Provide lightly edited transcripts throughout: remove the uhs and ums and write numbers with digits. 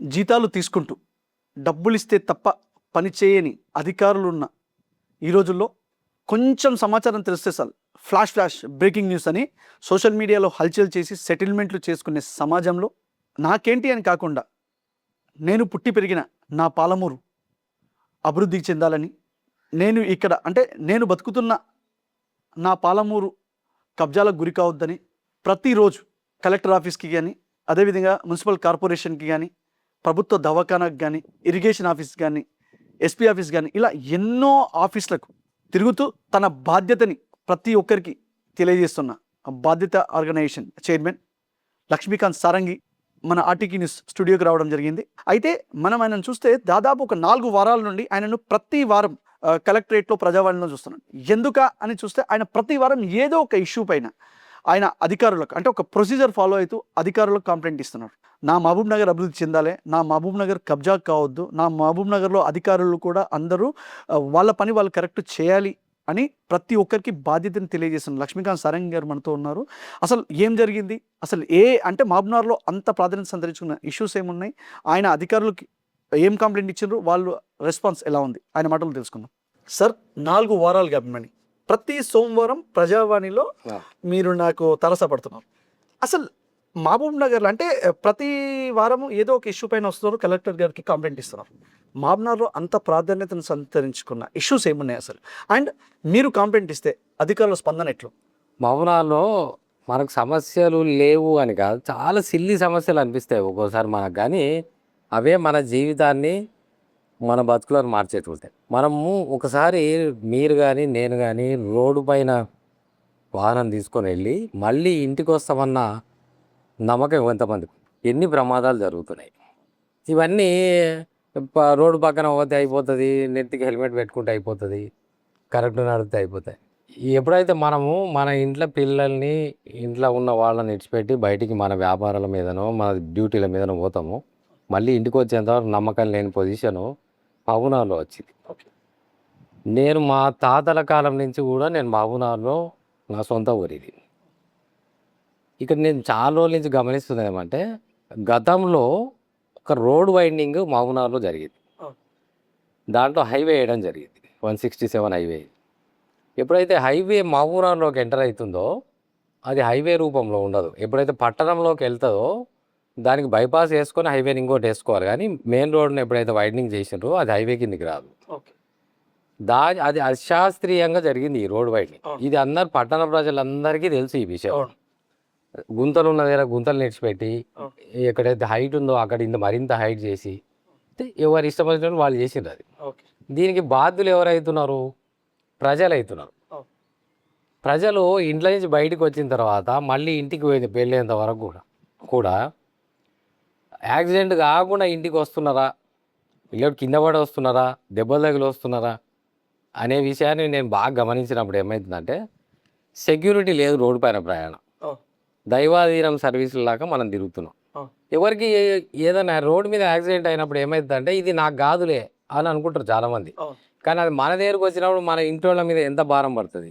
జీతాలు తీసుకుంటూ డబ్బులిస్తే తప్ప పని చేయని అధికారులున్న ఈ రోజుల్లో కొంచెం సమాచారం తెలిస్తే చాలు ఫ్లాష్ బ్రేకింగ్ న్యూస్ అని సోషల్ మీడియాలో హల్చల్ చేసి సెటిల్మెంట్లు చేసుకునే సమాజంలో నాకేంటి అని కాకుండా నేను పుట్టి పెరిగిన నా పాలమూరు అభివృద్ధి చెందాలని, నేను ఇక్కడ అంటే నేను బతుకుతున్న నా పాలమూరు కబ్జాలకు గురి కావద్దని ప్రతిరోజు కలెక్టర్ ఆఫీస్కి కానీ, అదేవిధంగా మున్సిపల్ కార్పొరేషన్కి కానీ, ప్రభుత్వ దవాఖానాకు కానీ, ఇరిగేషన్ ఆఫీస్ కానీ, ఎస్పీ ఆఫీస్ కానీ, ఇలా ఎన్నో ఆఫీసులకు తిరుగుతూ తన బాధ్యతని ప్రతి ఒక్కరికి తెలియజేస్తున్న బాధ్యత ఆర్గనైజేషన్ చైర్మన్ లక్ష్మీకాంత్ సారంగి మన ఆర్టీకీ న్యూస్ స్టూడియోకి రావడం జరిగింది. అయితే మనం ఆయనను చూస్తే దాదాపు ఒక 4 వారాల నుండి ఆయనను ప్రతి వారం కలెక్టరేట్లో ప్రజావాణిలో చూస్తున్నాను. ఎందుక అని చూస్తే ఆయన ప్రతి వారం ఏదో ఒక ఇష్యూ పైన ఆయన అధికారులకు అంటే ఒక ప్రొసీజర్ ఫాలో అవుతూ అధికారులకు కంప్లైంట్ ఇస్తున్నారు. నా మహబూబ్ నగర్ అభివృద్ధి చెందాలి, నా మహబూబ్ నగర్ కబ్జా కావద్దు, నా మహబూబ్ నగర్లో అధికారులు కూడా అందరూ వాళ్ళ పని వాళ్ళు కరెక్ట్ చేయాలి అని ప్రతి ఒక్కరికి బాధ్యతను తెలియజేస్తున్నారు. లక్ష్మీకాంత్ సారంగి గారు మనతో ఉన్నారు. అసలు ఏం జరిగింది, అసలు అంటే మహబూబ్నగర్లో అంత ప్రాధాన్యత సంతరించుకున్న ఇష్యూస్ ఏమున్నాయి, ఆయన అధికారులకి ఏం కంప్లైంట్ ఇచ్చారు, వాళ్ళు రెస్పాన్స్ ఎలా ఉంది, ఆయన మాటలు తెలుసుకుందాం. సార్ 4 వారాలు గమని ప్రతి సోమవారం ప్రజావాణిలో మీరు నాకు తరసపడుతున్నారు. అసలు మహబూబ్ నగర్లో అంటే ప్రతి వారము ఏదో ఒక ఇష్యూ పైన వస్తున్నారు, కలెక్టర్ గారికి కంప్లైంట్ ఇస్తున్నారు. మహబూబ్నగర్లో అంత ప్రాధాన్యతను సంతరించుకున్న ఇష్యూస్ ఏమున్నాయి అసలు, అండ్ మీరు కంప్లైంట్ ఇస్తే అధికారుల స్పందన ఎట్లు? మహబూబ్నగర్లో మనకు సమస్యలు లేవు అని కాదు, చాలా సిల్లీ సమస్యలు అనిపిస్తాయి ఒక్కోసారి మనకు, కానీ అవే మన జీవితాన్ని మన బతుకులను మార్చేట్టుకుంటాయి. మనము ఒకసారి మీరు కానీ నేను కానీ రోడ్డు పైన వాహనం తీసుకొని వెళ్ళి మళ్ళీ ఇంటికి వస్తామన్న నమ్మకం ఎంతమందికి, ఎన్ని ప్రమాదాలు జరుగుతున్నాయి. ఇవన్నీ రోడ్డు పక్కన పోతే అయిపోతుంది, నెత్తికి హెల్మెట్ పెట్టుకుంటే అయిపోతుంది, కరెక్ట్ నడిపితే అయిపోతాయి. ఎప్పుడైతే మనము మన ఇంట్లో పిల్లల్ని, ఇంట్లో ఉన్న వాళ్ళని ఇడిచిపెట్టి బయటికి మన వ్యాపారాల మీదనో మన డ్యూటీల మీదనో పోతామో, మళ్ళీ ఇంటికి వచ్చేంతవరకు నమ్మకం లేని పొజిషను మహబూబ్నగర్లో వచ్చింది. నేను మా తాతల కాలం నుంచి కూడా నేను మహబూబ్నగర్లో నా సొంత ఊరు ఇది. ఇక్కడ నేను చాలా రోజుల నుంచి గమనిస్తున్నది ఏమంటే, గతంలో ఒక రోడ్ వైండింగ్ మహబూబ్నగర్లో జరిగింది. దాంట్లో హైవే వేయడం జరిగింది, 167 హైవే. ఎప్పుడైతే హైవే మహబూబ్నగర్లోకి ఎంటర్ అవుతుందో అది హైవే రూపంలో ఉండదు. ఎప్పుడైతే పట్టణంలోకి వెళ్తుందో దానికి బైపాస్ వేసుకొని హైవేని ఇంకోటి వేసుకోవాలి, కానీ మెయిన్ రోడ్ని ఎప్పుడైతే వైండింగ్ చేసినారో అది హైవే కిందకి రాదు. అది అశాస్త్రీయంగా జరిగింది ఈ రోడ్ వైండింగ్. ఇది అందరు పట్టణ ప్రజలందరికీ తెలుసు ఈ విషయం. గుంతలు ఉన్న దగ్గర గుంతలు నేర్చిపెట్టి, ఎక్కడైతే హైట్ ఉందో అక్కడ మరింత హైట్ చేసి ఎవరు ఇష్టం వచ్చినట్టు వాళ్ళు చేసిండ్రు. అది దీనికి బాధ్యులు ఎవరైతున్నారు? ప్రజలు అవుతున్నారు. ప్రజలు ఇంట్లో నుంచి బయటకు వచ్చిన తర్వాత మళ్ళీ ఇంటికి వెళ్ళేంత వరకు కూడా యాక్సిడెంట్ కాకుండా ఇంటికి వస్తున్నారా, ఇల్లు కింద పడి వస్తున్నారా, దెబ్బలు తగిలి వస్తున్నారా అనే విషయాన్ని నేను బాగా గమనించినప్పుడు ఏమవుతుందంటే, సెక్యూరిటీ లేదు రోడ్డు పైన ప్రయాణం. దైవాధీనం సర్వీసుల లాగా మనం తిరుగుతున్నాం. ఎవరికి ఏదైనా రోడ్డు మీద యాక్సిడెంట్ అయినప్పుడు ఏమవుతుందంటే, ఇది నాకు కాదులే అని అనుకుంటారు చాలామంది, కానీ అది మన దగ్గరకు వచ్చినప్పుడు మన ఇంట్లో మీద ఎంత భారం పడుతుంది.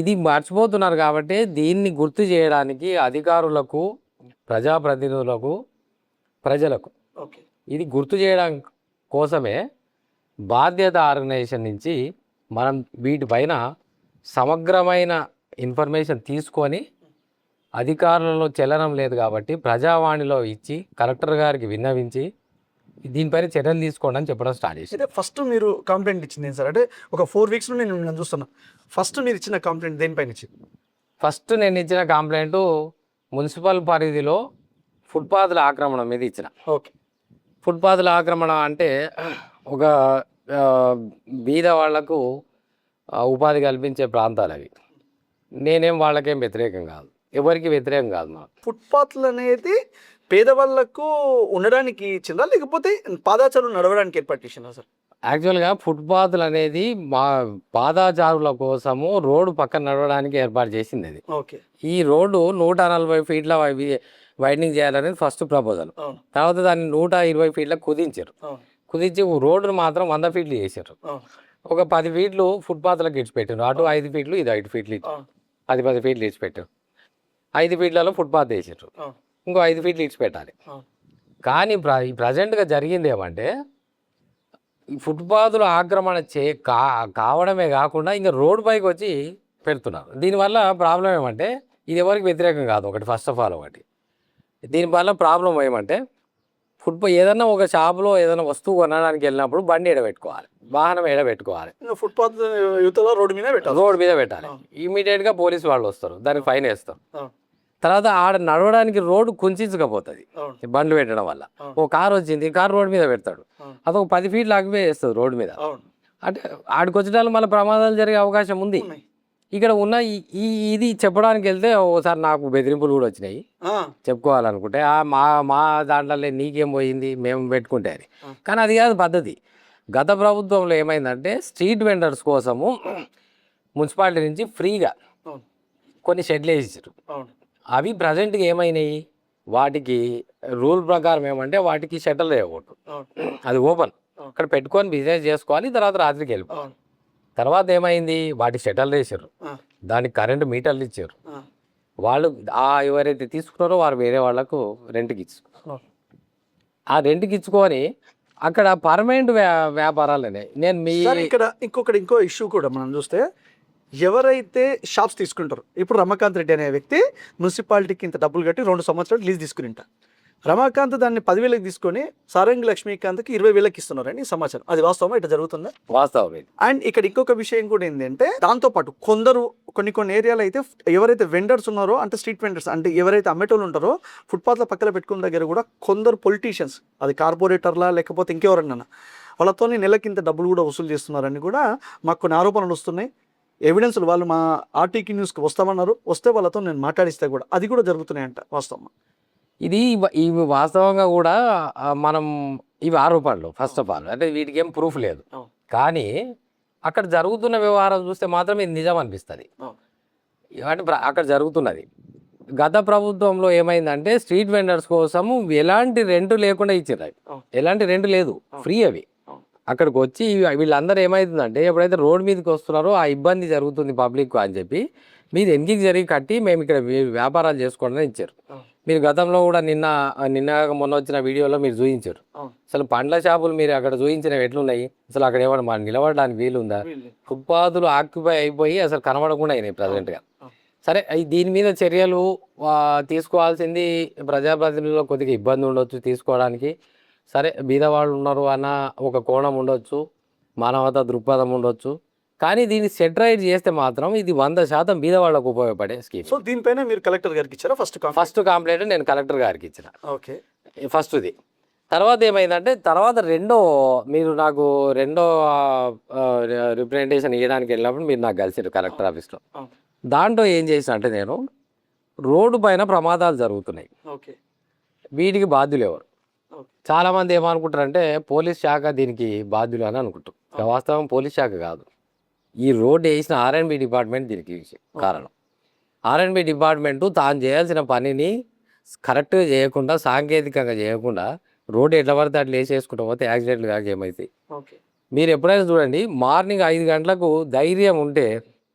ఇది మర్చిపోతున్నారు. కాబట్టి దీన్ని గుర్తు చేయడానికి అధికారులకు, ప్రజాప్రతినిధులకు, ప్రజలకు ఇది గుర్తు చేయడం కోసమే బాధ్యత ఆర్గనైజేషన్ నుంచి మనం వీటిపైన సమగ్రమైన ఇన్ఫర్మేషన్ తీసుకొని, అధికారులలో చలనం లేదు కాబట్టి ప్రజావాణిలో ఇచ్చి కలెక్టర్ గారికి విన్నవించి దీనిపైన చర్యలు తీసుకోండి అని చెప్పడం స్టార్ట్ చేసి. అయితే ఫస్ట్ మీరు కంప్లైంట్ ఇచ్చింది సార్, అంటే ఒక 4 వీక్స్ నుండి నేను చూస్తున్నా, ఫస్ట్ మీరు ఇచ్చిన కంప్లైంట్ దేనిపైన ఇచ్చింది? ఫస్ట్ నేను ఇచ్చిన కంప్లైంట్ మున్సిపల్ పరిధిలో ఫుట్పాత్ల ఆక్రమణ మీద ఇచ్చిన. ఓకే. ఫుట్పాత్ల ఆక్రమణ అంటే ఒక బీద వాళ్లకు ఉపాధి కల్పించే ప్రాంతాలు అవి. నేనేం వాళ్ళకేం వ్యతిరేకం కాదు, ఎవరికి వ్యతిరేకం కాదు. మా ఫుట్పాత్లు అనేది పేదవాళ్ళకు ఉండడానికి ఇచ్చిందా, లేకపోతే పాదాచారులు నడవడానికి ఏర్పాటు చేసిందా సార్? యాక్చువల్గా ఫుట్పాత్లు అనేది మా పాదాచారుల కోసము రోడ్డు పక్కన నడవడానికి ఏర్పాటు చేసింది అది. ఓకే. ఈ రోడ్డు 140 ఫీట్ల వైండింగ్ చేయాలనేది ఫస్ట్ ప్రపోజల్. తర్వాత దాన్ని 120 ఫీట్లకు కుదించారు. కుదించి రోడ్డును మాత్రం 100 ఫీట్లు చేశారు. ఒక 10 ఫీట్లు ఫుట్పాత్లకు ఇచ్చిపెట్టారు, అటు 5 ఫీట్లు ఇది 5 ఫీట్లు ఇచ్చి 10 ఫీట్లు ఇచ్చిపెట్టారు. 5 ఫీట్లలో ఫుట్పాత్ వేసారు, ఇంకో 5 ఫీట్లు ఇచ్చిపెట్టాలి. కానీ ప్రజెంట్గా జరిగింది ఏమంటే ఈ ఫుట్పాత్లు ఆక్రమణ కావడమే కాకుండా ఇంకా రోడ్ పైకి వచ్చి పెడుతున్నారు. దీనివల్ల ప్రాబ్లం ఏమంటే ఇది ఎవరికి వ్యతిరేకం కాదు. ఒకటి ఫస్ట్ ఆఫ్ ఆల్ ఒకటి దీనివల్ల ప్రాబ్లం ఏమంటే ఏదన్నా ఒక షాపులో ఏదైనా వస్తువు కొనడానికి వెళ్ళినప్పుడు బండి ఎడబెట్టుకోవాలి, వాహనం ఎడబెట్టుకోవాలి, ఫుట్పాత్ యువతలో రోడ్డు మీద పెట్టాలి, రోడ్ మీద పెట్టాలి. ఇమీడియట్గా పోలీసు వాళ్ళు వస్తారు, దానికి ఫైన్ వేస్తారు. తర్వాత ఆడ నడవడానికి రోడ్డు కుంచకపోతుంది బండ్లు పెట్టడం వల్ల. ఓ కారు వచ్చింది, కారు రోడ్డు మీద పెడతాడు, అదొక 10 ఫీట్లు ఆగిపోయేస్తుంది రోడ్డు మీద. అంటే ఆడికి వచ్చేటాలు మళ్ళీ ప్రమాదాలు జరిగే అవకాశం ఉంది. ఇక్కడ ఉన్న ఇది చెప్పడానికి వెళ్తే ఓసారి నాకు బెదిరింపులు కూడా వచ్చినాయి. చెప్పుకోవాలనుకుంటే మా దాంట్లో నీకేం పోయింది మేము పెట్టుకుంటే అని. కానీ అది కాదు పద్ధతి. గత ప్రభుత్వంలో ఏమైందంటే స్ట్రీట్ వెండర్స్ కోసము మున్సిపాలిటీ నుంచి ఫ్రీగా కొన్ని షెడ్లు వేసారు. అవి ప్రజెంట్గా ఏమైనాయి, వాటికి రూల్ ప్రకారం ఏమంటే వాటికి షట్టర్లు వేయకూడదు, అది ఓపెన్, అక్కడ పెట్టుకొని బిజినెస్ చేసుకోవాలి. తర్వాత రాత్రికి వెళ్ళిపోవాలి. తర్వాత ఏమైంది, వాటి షట్టర్లు వేసారు, దానికి కరెంటు మీటర్లు ఇచ్చారు. వాళ్ళు ఎవరైతే తీసుకున్నారో వారు వేరే వాళ్ళకు రెంట్కి ఇచ్చుకున్నారు. ఆ రెంట్కి ఇచ్చుకొని అక్కడ పర్మనెంట్ వ్యాపారాలనే ఇక్కడ ఇంకో ఇష్యూ కూడా మనం చూస్తే ఎవరైతే షాప్స్ తీసుకుంటారో, ఇప్పుడు రమాకాంత్ రెడ్డి అనే వ్యక్తి మున్సిపాలిటీకి ఇంత డబ్బులు కట్టి 2 సంవత్సరాలు లీజ్ తీసుకుని ఉంటా. రమాకాంత్ దాన్ని 10,000కి తీసుకొని సారంగి లక్ష్మీకాంత్కి 20,000కి ఇస్తున్నారని సమాచారం. అది వాస్తవమా, ఇట్లా జరుగుతుందా? వాస్తవం. అండ్ ఇక్కడ ఇంకొక విషయం కూడా ఏంటంటే దాంతోపాటు కొన్ని ఏరియాలో అయితే ఎవరైతే వెండర్స్ ఉన్నారో, అంటే స్ట్రీట్ వెండర్స్ అంటే ఎవరైతే అమ్మేటోళ్ళు ఉంటారో ఫుట్పాత్ల పక్కన పెట్టుకున్న దగ్గర కూడా కొందరు పొలిటీషియన్స్, అది కార్పొరేటర్లా లేకపోతే ఇంకెవరన్నా, వాళ్ళతో నెలకి ఇంత డబ్బులు కూడా వసూలు చేస్తున్నారని కూడా మాకు కొన్ని ఆరోపణలు వస్తున్నాయి. ఎవిడెన్స్లు వాళ్ళు మా ఆర్టీకి న్యూస్కి వస్తామన్నారు, వస్తే వాళ్ళతో నేను మాట్లాడిస్తే కూడా అది కూడా జరుగుతున్నాయంట. వాస్తవం ఇవి వాస్తవంగా కూడా మనం ఇవి ఆరోపణలు ఫస్ట్ ఆఫ్ ఆల్, అంటే వీటికి ఏం ప్రూఫ్ లేదు. కానీ అక్కడ జరుగుతున్న వ్యవహారం చూస్తే మాత్రం ఇది నిజం అనిపిస్తుంది. అంటే అక్కడ జరుగుతున్నది. గత ప్రభుత్వంలో ఏమైందంటే స్ట్రీట్ వెండర్స్ కోసము ఎలాంటి రెంట్ లేకుండా ఇచ్చారు. ఎలాంటి రెంట్ లేదు, ఫ్రీ అవి. అక్కడికి వచ్చి వీళ్ళందరూ ఏమవుతుందంటే ఎప్పుడైతే రోడ్ మీదకి వస్తున్నారో ఆ ఇబ్బంది జరుగుతుంది పబ్లిక్ అని చెప్పి మీరు ఎన్నికి జరిగి కట్టి మేము ఇక్కడ వ్యాపారాలు చేసుకోవడం ఇచ్చారు. మీరు గతంలో కూడా మొన్న వచ్చిన వీడియోలో మీరు చూపించారు. అసలు పండ్ల షాపులు మీరు అక్కడ చూపించినవి ఎట్లున్నాయి, అసలు అక్కడ ఏమన్నా నిలబడడానికి వీలుందా? ఫుట్పాత్లు ఆక్యుపై అయిపోయి అసలు కనబడకుండా అయినాయి ప్రజెంట్గా. సరే, దీని మీద చర్యలు తీసుకోవాల్సింది ప్రజాప్రతినిధుల్లో కొద్దిగా ఇబ్బంది ఉండొచ్చు తీసుకోవడానికి. సరే, బీదవాళ్ళు ఉన్నారు అన్న ఒక కోణం ఉండొచ్చు, మానవతా దృక్పథం ఉండొచ్చు. కానీ దీన్ని సెటరైజ్ చేస్తే మాత్రం ఇది 100% బీదవాళ్ళకు ఉపయోగపడే స్కీమ్. సో దీనిపైన మీరు కలెక్టర్ గారికి ఇచ్చారా? ఫస్ట్ కంప్లైంట్ నేను కలెక్టర్ గారికి ఇచ్చిన. ఓకే, ఫస్ట్ది. తర్వాత ఏమైందంటే తర్వాత మీరు నాకు రెండో రిప్రజెంటేషన్ ఇవ్వడానికి వెళ్ళినప్పుడు మీరు నాకు కలిసారు కలెక్టర్ ఆఫీస్లో. దాంట్లో ఏం చేసిన అంటే నేను రోడ్డు పైన ప్రమాదాలు జరుగుతున్నాయి, వీటికి బాధ్యులు ఎవరు? చాలామంది ఏమనుకుంటారంటే పోలీస్ శాఖ దీనికి బాధ్యులు అని అనుకుంటారు. వాస్తవం పోలీస్ శాఖ కాదు, ఈ రోడ్డు వేసిన R&B డిపార్ట్మెంట్ దీనికి కారణం. R&B డిపార్ట్మెంటు తాను చేయాల్సిన పనిని కరెక్ట్గా చేయకుండా, సాంకేతికంగా చేయకుండా రోడ్డు ఎట్లా పడితే అట్లా వేసేసుకుంటూ పోతే యాక్సిడెంట్లు కాక ఏమవుతాయి. మీరు ఎప్పుడైనా చూడండి, మార్నింగ్ 5 గంటలకు ధైర్యం ఉంటే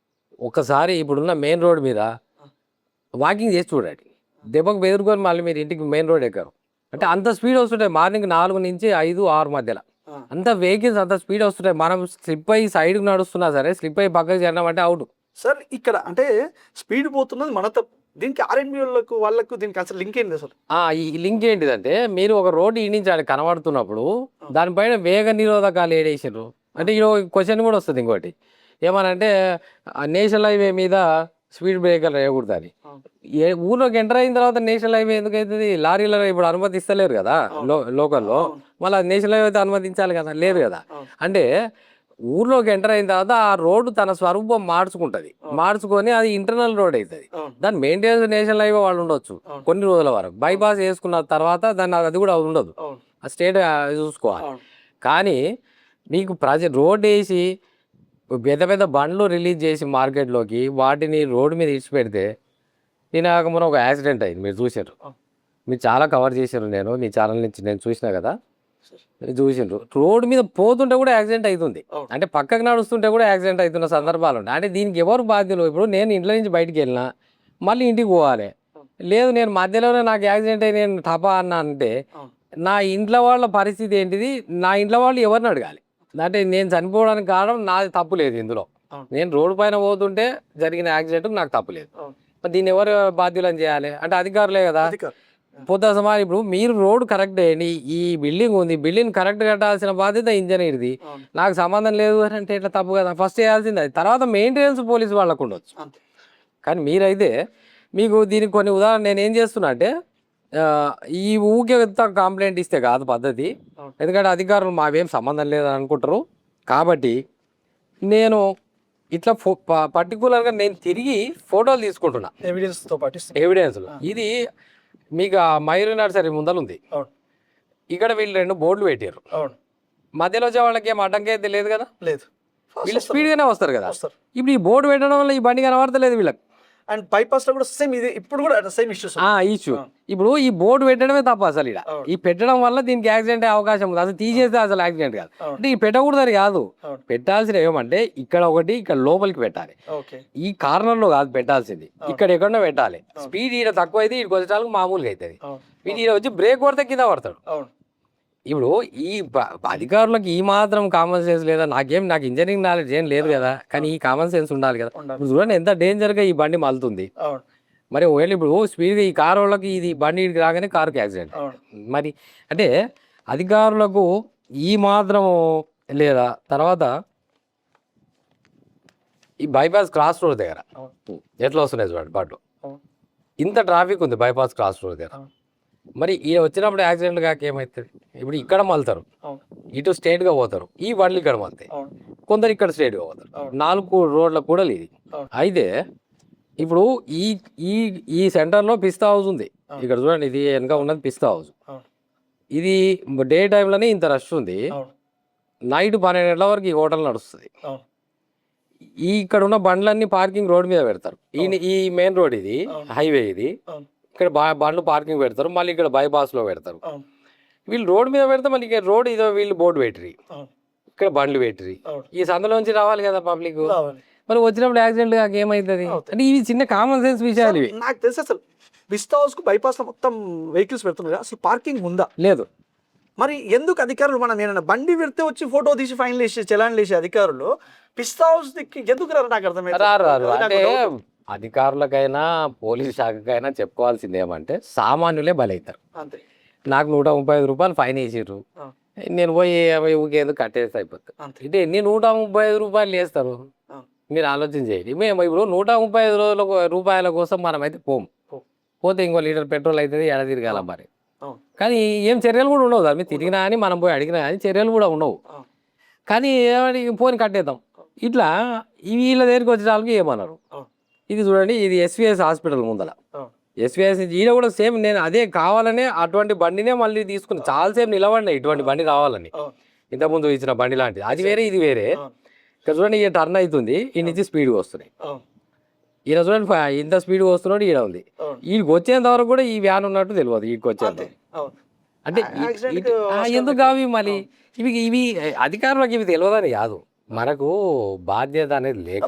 ఒకసారి ఇప్పుడున్న మెయిన్ రోడ్ మీద వాకింగ్ చేసి చూడండి, దెబ్బకు బెదురుకొని మళ్ళీ మీరు ఇంటికి మెయిన్ రోడ్ ఎక్కారు. అంటే అంత స్పీడ్ వస్తుంటాయి మార్నింగ్ 4 నుంచి 5, 6 మధ్యలో అంత వెహికల్స్ అంత స్పీడ్ వస్తుంటాయి. మనం స్లిప్ అయ్యి సైడ్కి నడుస్తున్నా సరే స్లిప్ అయ్యి పక్కకి చేరమంటే అవుట్. సార్ ఇక్కడ అంటే స్పీడ్ పోతున్నది మన తప్పు. దీనికి R&B వాళ్ళకు దీనికి అసలు లింక్ ఏంటి అసలు? ఈ లింక్ ఏంటిదంటే మీరు ఒక రోడ్డు ఈడించాలి కనబడుతున్నప్పుడు దానిపైన వేగ నిరోధకాలు ఏడేసారు అంటే ఈ క్వశ్చన్ కూడా వస్తుంది. ఇంకోటి ఏమనంటే నేషనల్ హైవే మీద స్పీడ్ బ్రేకర్లు వేయకూడదు అని. ఊళ్ళోకి ఎంటర్ అయిన తర్వాత నేషనల్ హైవే ఎందుకు అవుతుంది? లారీలలో ఇప్పుడు అనుమతిస్తలేరు కదా లోకల్లో, మళ్ళీ నేషనల్ హైవే అయితే అనుమతించాలి కదా, లేదు కదా. అంటే ఊర్లోకి ఎంటర్ అయిన తర్వాత ఆ రోడ్డు తన స్వరూపం మార్చుకొని అది ఇంటర్నల్ రోడ్ అవుతుంది. దాన్ని మెయింటెనెన్స్ నేషనల్ హైవే వాళ్ళు ఉండొచ్చు కొన్ని రోజుల వరకు. బైపాస్ వేసుకున్న తర్వాత దాన్ని అది కూడా ఉండదు, ఆ స్టేట్ చూసుకోవాలి. కానీ నీకు రోడ్ వేసి పెద్ద పెద్ద బండ్లు రిలీజ్ చేసి మార్కెట్లోకి వాటిని రోడ్డు మీద ఇచ్చిపెడితే మొన్న ఒక యాక్సిడెంట్ అయింది, మీరు చూసారు, మీరు చాలా కవర్ చేశారు. మీ ఛానల్ నుంచి నేను చూసినా కదా, చూసిండ్రు. రోడ్డు మీద పోతుంటే కూడా యాక్సిడెంట్ అవుతుంది, అంటే పక్కకు నడుస్తుంటే కూడా యాక్సిడెంట్ అవుతున్న సందర్భాలు ఉంటాయి. అంటే దీనికి ఎవరు బాధ్యులు? ఇప్పుడు నేను ఇంట్లో నుంచి బయటికి వెళ్ళినా మళ్ళీ ఇంటికి పోవాలి, లేదు నేను మధ్యలోనే నాకు యాక్సిడెంట్ అయ్యి నేను టపా అన్నా అంటే నా ఇంట్లో వాళ్ళ పరిస్థితి ఏంటిది, నా ఇంట్లో వాళ్ళు ఎవరిని అడగాలి? అంటే నేను చనిపోవడానికి కారణం నాది తప్పు లేదు ఇందులో. అవును. నేను రోడ్డు పైన పోతుంటే జరిగిన యాక్సిడెంట్కి నాకు తప్పు లేదు. అవును. మరి దీన్ని ఎవరు బాధ్యులను చేయాలి? అంటే అధికారులే కదా. అధికారులు. పొద్దుసమానం ఇప్పుడు మీరు రోడ్ కరెక్ట్ వేయండి, ఈ బిల్డింగ్ ఉంది, బిల్డింగ్ కరెక్ట్ కట్టాల్సిన బాధ్యత ఇంజనీర్ది, అవును. నాకు సంబంధం లేదు అని అంటే ఇట్లా తప్పు కదా. ఫస్ట్ చేయాల్సింది అది, తర్వాత మెయింటెనెన్స్ పోలీసు వాళ్ళకు ఉండొచ్చు. అంతే. కానీ మీరైతే మీకు దీనికి కొన్ని ఉదాహరణ నేను ఏం చేస్తున్నా అంటే ఆ, ఈ ఊకే కంప్లైంట్ ఇస్తే కాదు పద్ధతి. అవును. ఎందుకంటే అధికారులు మావేం సంబంధం లేదని అనుకుంటారు. కాబట్టి నేను ఇట్లా పర్టికులర్గా నేను తిరిగి ఫోటోలు తీసుకుంటున్నా ఎవిడెన్స్ తో పాటు ఇస్తాం. ఎవిడెన్స్లు. ఇది మీకు ఆ మయూరి నర్సరీ ముందర ఉంది. అవును. ఇక్కడ వీళ్ళు 2 బోర్డులు పెట్టారు. అవును. మధ్యలో వచ్చే వాళ్ళకి ఏం అడ్డంకి అయితే లేదు కదా, లేదు. వీళ్ళు స్పీడ్గానే వస్తారు కదా. వస్తారు. ఇప్పుడు ఈ బోర్డు పెట్టడం వల్ల ఈ బండి కనబడతలేదు వీళ్ళకి. అండ్ బైపాస్ లో కూడా సేమ్ ఇది ఇప్పుడు కూడా సేమ్ ఇష్యూస్. ఇష్యూ ఇప్పుడు ఈ బోర్డు పెట్టడమే తప్ప అసలు ఇక్కడ అవును. ఈ పెట్టడం వల్ల దీనికి యాక్సిడెంట్ అయ్యే అవకాశం ఉంది. అసలు తీసేస్తే అసలు యాక్సిడెంట్ కాదు. అవును. అంటే ఈ పెట్టకూడదని కాదు, అవును. పెట్టాల్సిన ఏమంటే ఇక్కడ ఒకటి, ఇక్కడ లోపలికి పెట్టాలి. ఓకే. ఈ కార్నర్లో కాదు పెట్టాల్సింది, ఇక్కడ ఎక్కడో పెట్టాలి. స్పీడ్ ఈడ తక్కువ అయితే ఇక్కడికి వచ్చేటానికి మామూలుగా అవుతుంది. అవును. వీడు ఈడ వచ్చి బ్రేక్ కొడితే కింద పడతాడు. అవును. ఇప్పుడు ఈ అధికారులకు ఈ మాత్రం కామన్ సెన్స్ లేదా? నాకు ఇంజనీరింగ్ నాలెడ్జ్ ఏం లేదు కదా, కానీ ఈ కామన్ సెన్స్ ఉండాలి కదా. ఉండాలి. ఇప్పుడు చూడండి ఎంత డేంజర్గా ఈ బండి మలుతుంది. అవును. మరి ఒకవేళ ఇప్పుడు స్పీడ్గా ఈ కారు వాళ్ళకి ఇది బండి ఇక్కడికి రాగానే కారుకి యాక్సిడెంట్. అవును. మరి అంటే అధికారులకు ఈ మాత్రం లేదా? తర్వాత ఈ బైపాస్ క్రాస్ రోడ్ దగ్గర అవును. ఎట్లా వస్తున్నాయి చూడండి బండ్లు, అవును. ఇంత ట్రాఫిక్ ఉంది బైపాస్ క్రాస్ రోడ్ దగ్గర. అవును. మరి ఈ వచ్చినప్పుడు యాక్సిడెంట్ కాక ఏమవుతుంది? ఇప్పుడు ఇక్కడ మలుతారు, అవును. ఇటు స్ట్రైట్గా పోతారు, ఈ బండ్లు ఇక్కడ మలుతాయి, అవును. కొందరు ఇక్కడ స్ట్రైట్గా పోతారు. అవును. 4 రోడ్ల కూడా ఇది. అవును. అయితే ఇప్పుడు ఈ ఈ ఈ సెంటర్లో పిస్తా హౌస్ ఉంది. అవును. ఇక్కడ చూడండి, ఇది వెనక ఉన్నది పిస్తా హౌస్. అవును. ఇది డే టైంలోనే ఇంత రష్ ఉంది. అవును. నైట్ 12 గంటల వరకు ఈ హోటల్ నడుస్తుంది. అవును. ఈ ఇక్కడ ఉన్న బండ్లన్నీ పార్కింగ్ రోడ్ మీద పెడతారు. ఈ మెయిన్ రోడ్ ఇది, అవును. హైవే ఇది. అవును. ఇక్కడ బండ్లు పార్కింగ్ పెడతారు, మళ్ళీ ఇక్కడ బైపాస్లో పెడతారు. అవును. వీళ్ళు రోడ్ మీద పెడితే మళ్ళీ ఇక్కడ రోడ్ ఇదో వీళ్ళు బోర్డు పెట్టిరి, అవును. ఇక్కడ బండ్లు పెట్టిరి. అవును. ఈ సందులోంచి రావాలి కదా పబ్లిక్. రావాలి. మరి వచ్చినప్పుడు యాక్సిడెంట్ కాక ఏమవుతుంది? అంటే ఇవి చిన్న కామన్ సెన్స్ విషయాలు ఇవి. నాకు తెలిసి అసలు విస్తా హౌస్ కు బైపాస్ లో మొత్తం వెహికల్స్ పెడుతున్నారు కదా, అసలు పార్కింగ్ ఉందా? లేదు. మరి ఎందుకు అధికారులు మనం ఏమైనా బండి పెడితే వచ్చి ఫోటో తీసి ఫైన్ వేసి చలాన్ వేసే అధికారులు పిస్తా హౌస్ దిక్కి ఎందుకు రారు? నాకు రారు. అర్థమైంది. అంటే అధికారులకైనా పోలీస్ శాఖకైనా చెప్పుకోవాల్సింది ఏమంటే సామాన్యులే బలవుతారు. అంతే. నాకు 135 రూపాయలు ఫైన్ వేసిర్రు, నేను పోయి ఊకేందుకు కట్టేసి అయిపోతుంది. అంతే. అంటే ఎన్ని 135 రూపాయలు వేస్తారు మీరు ఆలోచన చేయండి. మేము ఇప్పుడు 135 రూపాయల కోసం మనమైతే పోతే ఇంకో లీటర్ పెట్రోల్ అవుతుంది, ఎడ తిరగాల మరి. కానీ ఏం చర్యలు కూడా ఉండవు. దాని మీద తిరిగినా అని మనం పోయి అడిగినా కానీ చర్యలు కూడా ఉండవు. కానీ ఫోన్ కట్టేద్దాం. ఇట్లా వీళ్ళ దగ్గరికి వచ్చే వాళ్ళకి ఏమన్నారు? ఇది చూడండి, ఇది ఎస్విఎస్ హాస్పిటల్ ముందర. ఎస్విఎస్ ఈడ కూడా సేమ్ నేను అదే కావాలనే అటువంటి బండినే మళ్ళీ తీసుకుని చాలాసేపు నిలబడినాయి ఇటువంటి బండి కావాలని. ఇంతకుముందు ఇచ్చిన బండి లాంటిది, అది వేరే ఇది వేరే. ఇక్కడ చూడండి, ఈ టర్న్ అవుతుంది, ఈ నుంచి స్పీడ్గా వస్తున్నాయి. ఈయన చూడండి ఇంత స్పీడ్గా వస్తున్నాడు, ఈడ ఉంది. వీడికి వచ్చేంత వరకు కూడా ఈ వ్యాన్ ఉన్నట్టు తెలియదు వీడికి వచ్చేంత. అంటే ఎందుకు కావి మళ్ళీ ఇవి అధికారులకు ఇవి తెలియదని కాదు, మనకు బాధ్యత అనేది లేక.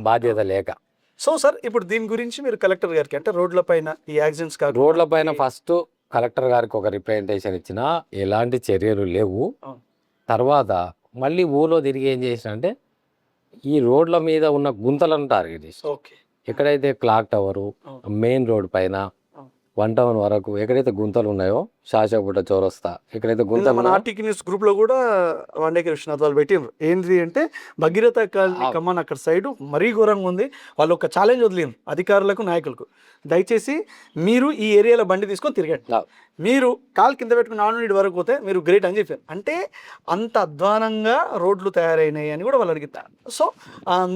బాధ్యత లేక. సో సార్, ఇప్పుడు దీని గురించి మీరు కలెక్టర్ గారికి, అంటే రోడ్ల పైన ఈ యాక్సిడెంట్స్ కాదు, రోడ్ల పైన ఫస్ట్ కలెక్టర్ గారికి ఒక రిప్రజెంటేషన్ ఇచ్చినా ఎలాంటి చర్యలు లేవు. తర్వాత మళ్ళీ ఊళ్ళో తిరిగి ఏం చేసిన అంటే ఈ రోడ్ల మీద ఉన్న గుంతలను టార్గెట్ చేసి, ఎక్కడైతే క్లాక్ టవరు, మెయిన్ రోడ్ పైన 1 టౌన్ వరకు ఎక్కడైతే గుంతలు ఉన్నాయో, శాసపుట్ట చౌరస్తా ఎక్కడైతే గుంతలు, మన ఆర్టీకి న్యూస్ గ్రూప్ లో కూడా వండేకి విశ్వనాథ్ వాళ్ళు పెట్టిండ్రు. ఏంటి అంటే భగీరథ కాలనీ కమ్మన్ అక్కడ సైడ్ మరీ ఘోరంగా ఉంది. వాళ్ళు ఒక ఛాలెంజ్ వదిలిండ్రు అధికారులకు, నాయకులకు, దయచేసి మీరు ఈ ఏరియాలో బండి తీసుకొని తిరగండి, మీరు కాలు కింద పెట్టుకుని ఆనుడి వరకు పోతే మీరు గ్రేట్ అని చెప్పారు. అంటే అంత అధ్వానంగా రోడ్లు తయారైనాయి అని కూడా వాళ్ళు అడిగితారు. సో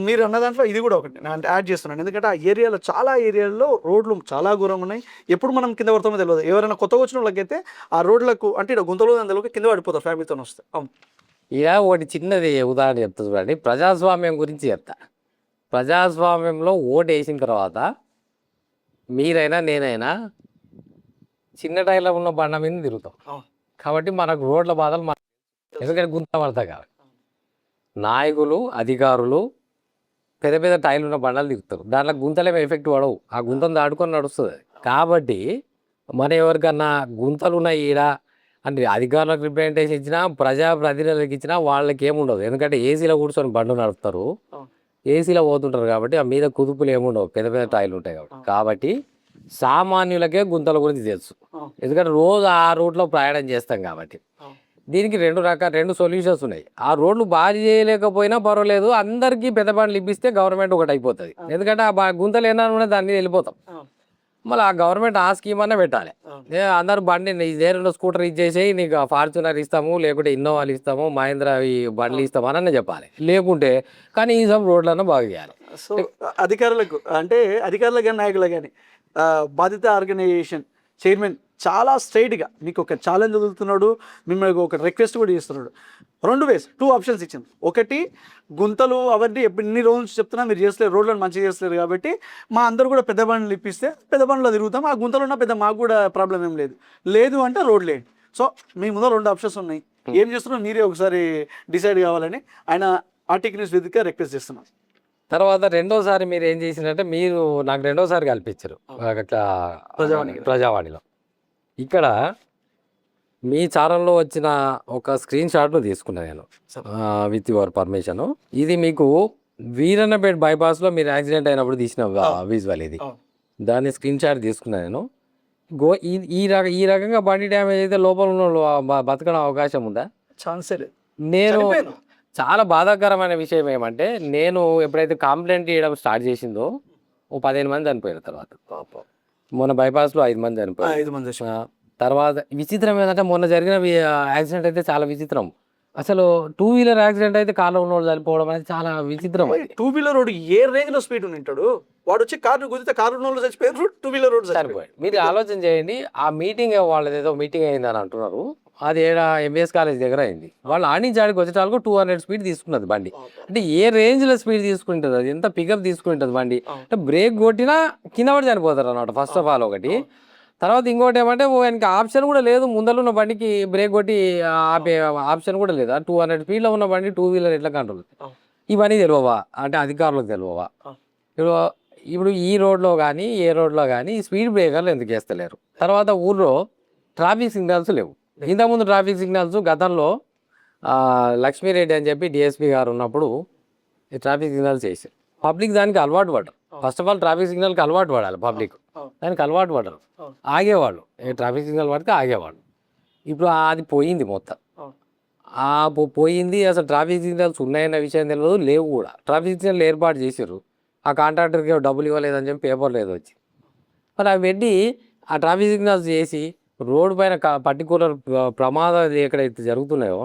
మీరు అన్న దాంట్లో ఇది కూడా ఒకటి నేను యాడ్ చేస్తున్నాను. ఎందుకంటే ఆ ఏరియాలో చాలా ఏరియాల్లో రోడ్లు చాలా ఘోరంగా ఉన్నాయి. ఎప్పుడు మనం కింద పడతామో తెలియదు. ఎవరైనా కొత్తగా వచ్చిన వాళ్ళకైతే ఆ రోడ్లకు అంటే ఇక్కడ గుంతలు అందులోకి కింద పడిపోతారు ఫ్యామిలీతో వస్తే. అవును. ఇక ఒకటి చిన్నది ఉదాహరణ చెప్తా చూడండి, ప్రజాస్వామ్యం గురించి చెప్తా. ప్రజాస్వామ్యంలో ఓటు వేసిన తర్వాత మీరైనా నేనైనా చిన్న టైర్లో ఉన్న బండ మీద తిరుగుతాం. కాబట్టి మనకు రోడ్ల బాధలు ఎందుకంటే గుంత పడతాయి కాబట్టి. నాయకులు, అధికారులు పెద్ద పెద్ద టైర్లు ఉన్న బండలు తిరుగుతారు, దాంట్లో గుంతలేమో ఎఫెక్ట్ పడవు, ఆ గుంతను దాటుకొని నడుస్తుంది. కాబట్టి మన ఎవరికన్నా గుంతలు ఉన్నాయి ఈడ అంటే అధికారులకు రిప్రజెంటేషన్ ఇచ్చినా ప్రజాప్రతినిధులకు ఇచ్చినా వాళ్ళకి ఏముండదు. ఎందుకంటే ఏసీలో కూర్చొని బండ్లు నడుపుతారు, ఏసీలో పోతుంటారు కాబట్టి ఆ మీద కుదుపులు ఏముండవు, పెద్ద పెద్ద టైర్లు ఉంటాయి కాబట్టి సామాన్యులకే గుంతల గురించి తెలుసు. ఎందుకంటే రోజు ఆ రూట్లో ప్రయాణం చేస్తాం కాబట్టి. దీనికి రెండు సొల్యూషన్స్ ఉన్నాయి. ఆ రోడ్లు బాగా చేయలేకపోయినా పర్వాలేదు, అందరికీ పెద్ద బండ్లు ఇప్పిస్తే గవర్నమెంట్ ఒకటి అయిపోతుంది. ఎందుకంటే ఆ గుంతలు ఏమన్నా దాని మీద వెళ్ళిపోతాం. మళ్ళీ ఆ గవర్నమెంట్ ఆ స్కీమ్ అన్నా పెట్టాలి. అందరు బండి ఇదే స్కూటర్ ఇచ్చేసేయి, నీకు ఫార్చునర్ ఇస్తాము, లేకుంటే ఇన్నోవాలు ఇస్తాము, మహేంద్ర ఈ బండ్లు ఇస్తాము అని చెప్పాలి. లేకుంటే కనీసం రోడ్లన్నా బాగా చేయాలి. సో అధికారులకు అంటే అధికారులకు కానీ నాయకులకు కానీ బాధిత ఆర్గనైజేషన్ చైర్మన్ చాలా స్ట్రైట్గా మీకు ఒక ఛాలెంజ్ వదులుతున్నాడు, మిమ్మల్ని ఒక రిక్వెస్ట్ కూడా చేస్తున్నాడు. 2 ఆప్షన్స్ ఇచ్చింది. ఒకటి, గుంతలు అవన్నీ ఎన్ని రోజుల నుంచి చెప్తున్నా మీరు చేస్తలేరు, రోడ్లను మంచిగా చేస్తలేరు కాబట్టి మా అందరూ కూడా పెద్ద బండ్లు ఇప్పిస్తే పెద్ద బండ్లో తిరుగుతాం, ఆ గుంతలు ఉన్నా పెద్ద మాకు కూడా ప్రాబ్లం ఏం లేదు. లేదు అంటే రోడ్లు వేయండి. సో మీ ముందర 2 ఆప్షన్స్ ఉన్నాయి. ఏం చేస్తున్నారో మీరే ఒకసారి డిసైడ్ కావాలని ఆయన ఆర్టిక్ న్యూస్ వేదికగా రిక్వెస్ట్ చేస్తున్నారు. తర్వాత రెండోసారి మీరు ఏం చేసినట్టే, మీరు నాకు రెండోసారి కల్పించారు అట్లా ప్రజావాణిలో. ఇక్కడ మీ ఛానల్లో వచ్చిన ఒక స్క్రీన్ షాట్ను తీసుకున్నాను నేను విత్ యువర్ పర్మిషన్. ఇది మీకు వీరన్నపేట బైపాస్లో మీరు యాక్సిడెంట్ అయినప్పుడు తీసిన విజువల్ ఇది. దాన్ని స్క్రీన్ షాట్ తీసుకున్నాను నేను. ఈ రకంగా బండి డ్యామేజ్ అయితే లోపల ఉన్న బతకడం అవకాశం ఉందా? ఛాన్సే లేదు. నేను చాలా బాధాకరమైన విషయం ఏమంటే, నేను ఎప్పుడైతే కంప్లైంట్ చేయడం స్టార్ట్ చేసిందో 15 మంది చనిపోయారు. తర్వాత మొన్న బైపాస్లో 5 మంది చనిపోయారు. తర్వాత విచిత్రం ఏంటంటే, మొన్న జరిగిన యాక్సిడెంట్ అయితే చాలా విచిత్రం. అసలు 2 వీలర్ యాక్సిడెంట్ అయితే కార్లో ఉన్న వాళ్ళు చనిపోవడం అనేది చాలా విచిత్రం. 2 వీలర్ రోడ్ ఏ రేంజ్లో స్పీడ్ ఉంటాడు, వాడు వచ్చి కారు గుద్దితే కారు ఉన్న వాళ్ళు చచ్చిపోయారు, 2 వీలర్ రోడ్ చనిపోయాడు. మీరు ఆలోచన చేయండి, ఆ మీటింగ్ వాళ్ళది ఏదో మీటింగ్ అయిందని అంటున్నారు, అది ఎంబీఎస్ కాలేజ్ దగ్గర అయింది. వాళ్ళు ఆడించి ఆడికి వచ్చేటాలకు 200 స్పీడ్ తీసుకున్నది బండి. అంటే ఏ రేంజ్లో స్పీడ్ తీసుకుంటుంది, అది ఎంత పికప్ తీసుకుంటుంది బండి. అంటే బ్రేక్ కొట్టినా కింద పడి చనిపోతారు అన్నమాట. ఫస్ట్ ఆఫ్ ఆల్ ఒకటి. తర్వాత ఇంకోటి ఏమంటే, ఆయనకి ఆప్షన్ కూడా లేదు, ముందర ఉన్న బండికి బ్రేక్ కొట్టి ఆపే ఆప్షన్ కూడా లేదు. 200 స్పీడ్లో ఉన్న బండి 2 వీలర్ ఎట్లా కంట్రోల్? ఇవన్నీ తెలియవా అంటే అధికారులకు తెలియవా? ఇప్పుడు ఈ రోడ్లో కానీ ఏ రోడ్లో కానీ స్పీడ్ బ్రేకర్లు ఎందుకు వేస్తలేరు? తర్వాత ఊళ్ళో ట్రాఫిక్ సిగ్నల్స్ లేవు. ఇంతకుముందు ట్రాఫిక్ సిగ్నల్స్ గతంలో లక్ష్మీరెడ్డి అని చెప్పి డిఎస్పీ గారు ఉన్నప్పుడు ఈ ట్రాఫిక్ సిగ్నల్స్ వేసారు. పబ్లిక్ దానికి అలవాటు పడరు. ఫస్ట్ ఆఫ్ ఆల్ ట్రాఫిక్ సిగ్నల్కి అలవాటు పడాలి పబ్లిక్, దానికి అలవాటు పడరు, ఆగేవాళ్ళు. ట్రాఫిక్ సిగ్నల్ పడితే ఆగేవాళ్ళు. ఇప్పుడు అది పోయింది మొత్తం. పోయింది. అసలు ట్రాఫిక్ సిగ్నల్స్ ఉన్నాయన్న విషయం తెలియదు, లేవు కూడా. ట్రాఫిక్ సిగ్నల్ ఏర్పాటు చేశారు, ఆ కాంట్రాక్టర్కి డబ్బులు ఇవ్వలేదని చెప్పి పేపర్లో ఏదో వచ్చి, మరి అవి పెట్టి ఆ ట్రాఫిక్ సిగ్నల్స్ చేసి రోడ్డు పైన పర్టికులర్ ప్రమాదాలు ఎక్కడైతే జరుగుతున్నాయో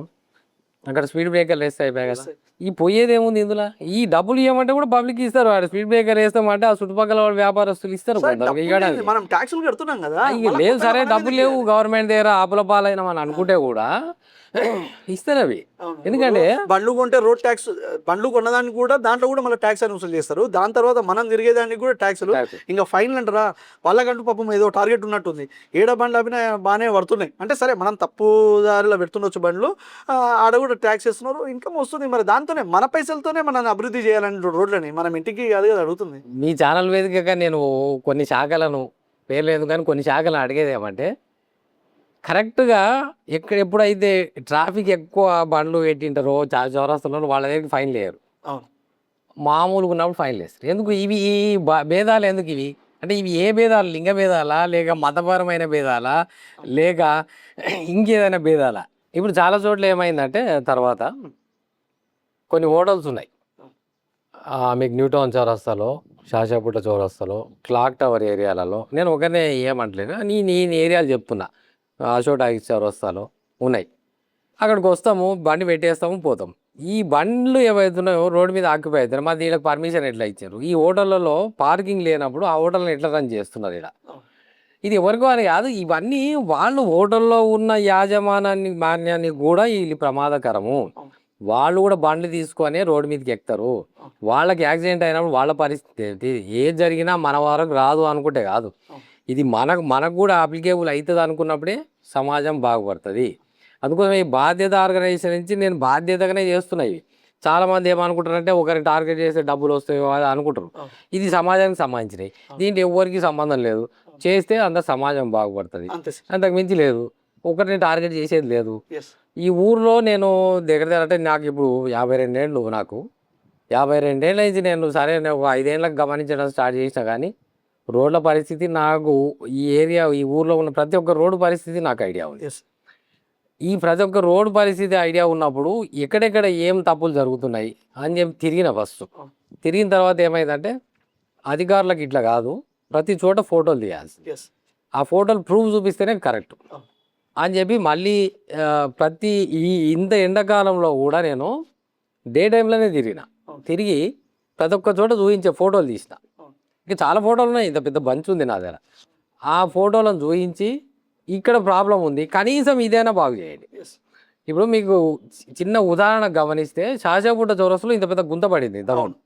అక్కడ స్పీడ్ బ్రేకర్లు వేస్తే అయిపోయాయి కదా. ఈ పోయేది ఏముంది ఇందులో? ఈ డబ్బులు ఇవ్వమంటే కూడా పబ్లిక్ ఇస్తారు. వాడు స్పీడ్ బ్రేకర్ వేస్తామంటే ఆ చుట్టుపక్కల వ్యాపారస్తులు ఇస్తారు. మనం ట్యాక్సులు కడుతున్నాం కదా. లేదు సరే, డబ్బులు లేవు గవర్నమెంట్ దగ్గర, ఆపుల పాలైన అని అనుకుంటే కూడా ఇస్తారు అవి. ఎందుకంటే బండ్లు కొంటే రోడ్ ట్యాక్స్, బండ్లు కొన్నదానికి కూడా దాంట్లో కూడా మళ్ళీ ట్యాక్స్ అని వసూలు చేస్తారు. దాని తర్వాత మనం తిరిగేదానికి కూడా ట్యాక్సులు, ఇంకా ఫైన్లు అంటారా. వాళ్ళకంటూ పాపం ఏదో టార్గెట్ ఉన్నట్టుంది. ఏడ బండ్లు అవినా బాగానే పడుతున్నాయి అంటే సరే, మనం తప్పు దారిలో పెడుతుండొచ్చు బండ్లు, ఆడ కూడా ట్యాక్స్ వేస్తున్నారు, ఇన్కమ్ వస్తుంది. మరి దాంతోనే మన పైసలతోనే మనం అభివృద్ధి చేయాలని రోడ్లని మనం ఇంటికి కాదు కదా అడుగుతుంది. మీ ఛానల్ వేదికగా నేను కొన్ని శాఖలను పేర్లు లేదు కానీ కొన్ని శాఖలను అడిగేది ఏమంటే, కరెక్ట్గా ఎప్పుడైతే ట్రాఫిక్ ఎక్కువ బండ్లు పెట్టింటారో చౌరస్తాలో వాళ్ళ దగ్గరికి ఫైన్లు వేయరు. మామూలుగా ఉన్నప్పుడు ఫైన్లు వేస్తారు. ఎందుకు ఇవి ఈ భేదాలు ఎందుకు ఇవి? అంటే ఇవి ఏ భేదాలు? లింగ భేదాలా, లేక మతపరమైన భేదాలా, లేక ఇంకేదైనా భేదాలా? ఇప్పుడు చాలా చోట్ల ఏమైందంటే, తర్వాత కొన్ని హోటల్స్ ఉన్నాయి మీకు న్యూటౌన్ చౌరస్తాలో, శాషాపుట్ట చౌరస్తాలో, క్లాక్ టవర్ ఏరియాలలో. నేను ఒకనే ఏమంటలేదు, నేను ఏరియాలు చెప్తున్నా. అశోక్ టాకీస్ చౌరస్తాలో ఉన్నాయి. అక్కడికి వస్తాము, బండి పెట్టేస్తాము, పోతాం. ఈ బండ్లు ఏవైతున్నాయో రోడ్డు మీద ఆక్యుపై అవుతారు. మరి వీళ్ళకి పర్మిషన్ ఎట్లా ఇచ్చారు? ఈ హోటళ్ళలో పార్కింగ్ లేనప్పుడు ఆ హోటల్ని ఎట్లా రన్ చేస్తున్నారు? ఇలా ఇది ఎవరికో అని కాదు, ఇవన్నీ వాళ్ళు హోటల్లో ఉన్న మాన్యాన్ని కూడా ఇది ప్రమాదకరము. వాళ్ళు కూడా బండ్లు తీసుకొని రోడ్డు మీదకి ఎక్కుతారు. వాళ్ళకి యాక్సిడెంట్ అయినప్పుడు వాళ్ళ పరిస్థితి ఏంటి? ఏది జరిగినా మన వరకు రాదు అనుకుంటే కాదు, ఇది మనకు కూడా అప్లికేబుల్ అవుతుంది అనుకున్నప్పుడే సమాజం బాగుపడుతుంది. అందుకోసం ఈ బాధ్యత ఆర్గనైజేషన్ నుంచి నేను బాధ్యతగానే చేస్తున్నా. ఇవి చాలామంది ఏమనుకుంటారంటే, ఒకరిని టార్గెట్ చేస్తే డబ్బులు వస్తాయో అది అనుకుంటారు. ఇది సమాజానికి సంబంధించినవి, దీంట్లో ఎవరికి సంబంధం లేదు. చేస్తే అంత సమాజం బాగుపడుతుంది. అంతే సార్. అంతకు మించి లేదు. ఒకరిని టార్గెట్ చేసేది లేదు. ఎస్. ఈ ఊర్లో నేను దగ్గర దగ్గర అంటే నాకు ఇప్పుడు 52 ఏళ్ళు. నాకు 52 ఏళ్ళ నుంచి నేను సరే నేను ఒక 5 ఏళ్ళకి గమనించడం స్టార్ట్ చేసినా కానీ రోడ్ల పరిస్థితి నాకు ఈ ఏరియా ఈ ఊర్లో ఉన్న ప్రతి ఒక్క రోడ్డు పరిస్థితి నాకు ఐడియా ఉంది. ఎస్. ఈ ప్రతి ఒక్క రోడ్డు పరిస్థితి ఐడియా ఉన్నప్పుడు ఎక్కడెక్కడ ఏం తప్పులు జరుగుతున్నాయి అని చెప్పి తిరిగిన ఫస్ట్. తిరిగిన తర్వాత ఏమైందంటే అధికారులకు ఇట్లా కాదు, ప్రతి చోట ఫోటోలు తీయాల్సి, ఎస్. ఆ ఫోటోలు ప్రూఫ్ చూపిస్తేనే కరెక్ట్ అని చెప్పి మళ్ళీ ప్రతి ఇంత ఎండాకాలంలో కూడా నేను డే టైంలోనే తిరిగి ప్రతి ఒక్క చోట చూపించే ఫోటోలు తీసిన. ఇంకా చాలా ఫోటోలు ఉన్నాయి, ఇంత పెద్ద బంచ్ ఉంది నా దగ్గర. ఆ ఫోటోలను చూపించి ఇక్కడ ప్రాబ్లం ఉంది, కనీసం ఇదైనా బాగు చేయండి. ఇప్పుడు మీకు చిన్న ఉదాహరణ గమనిస్తే శాషాపుట్ట చౌరస్సులో ఇంత పెద్ద గుంత పడింది ఇంతకుముందు.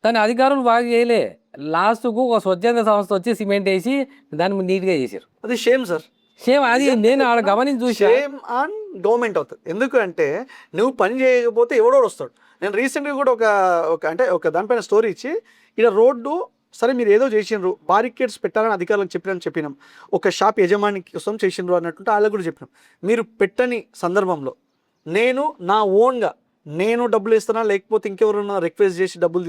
దాన్ని అధికారులు బాగా చేయలే. లాస్ట్కు ఒక స్వచ్ఛంద సంస్థ వచ్చి సిమెంట్ వేసి దాన్ని నీట్గా చేశారు. అది షేమ్ సార్. సేమ్ అది నేను ఆడ గమనించి చూసి షేమ్ ఆన్ గవర్నమెంట్ అవుతుంది. ఎందుకంటే నువ్వు పని చేయకపోతే ఎవడోడు వస్తాడు. నేను రీసెంట్గా కూడా ఒక దానిపైన స్టోరీ ఇచ్చి ఇక్కడ రోడ్డు సరే మీరు ఏదో చేసిండ్రు, బారికేడ్స్ పెట్టాలని అధికారులకు చెప్పినాం, ఒక షాప్ యజమాని కోసం చేసిండ్రు అన్నట్టుంటే వాళ్ళకు కూడా చెప్పినాం. మీరు పెట్టని సందర్భంలో నా ఓన్గా డబ్బులు ఇస్తున్నా, లేకపోతే ఇంకెవరన్నా రిక్వెస్ట్ చేసి డబ్బులు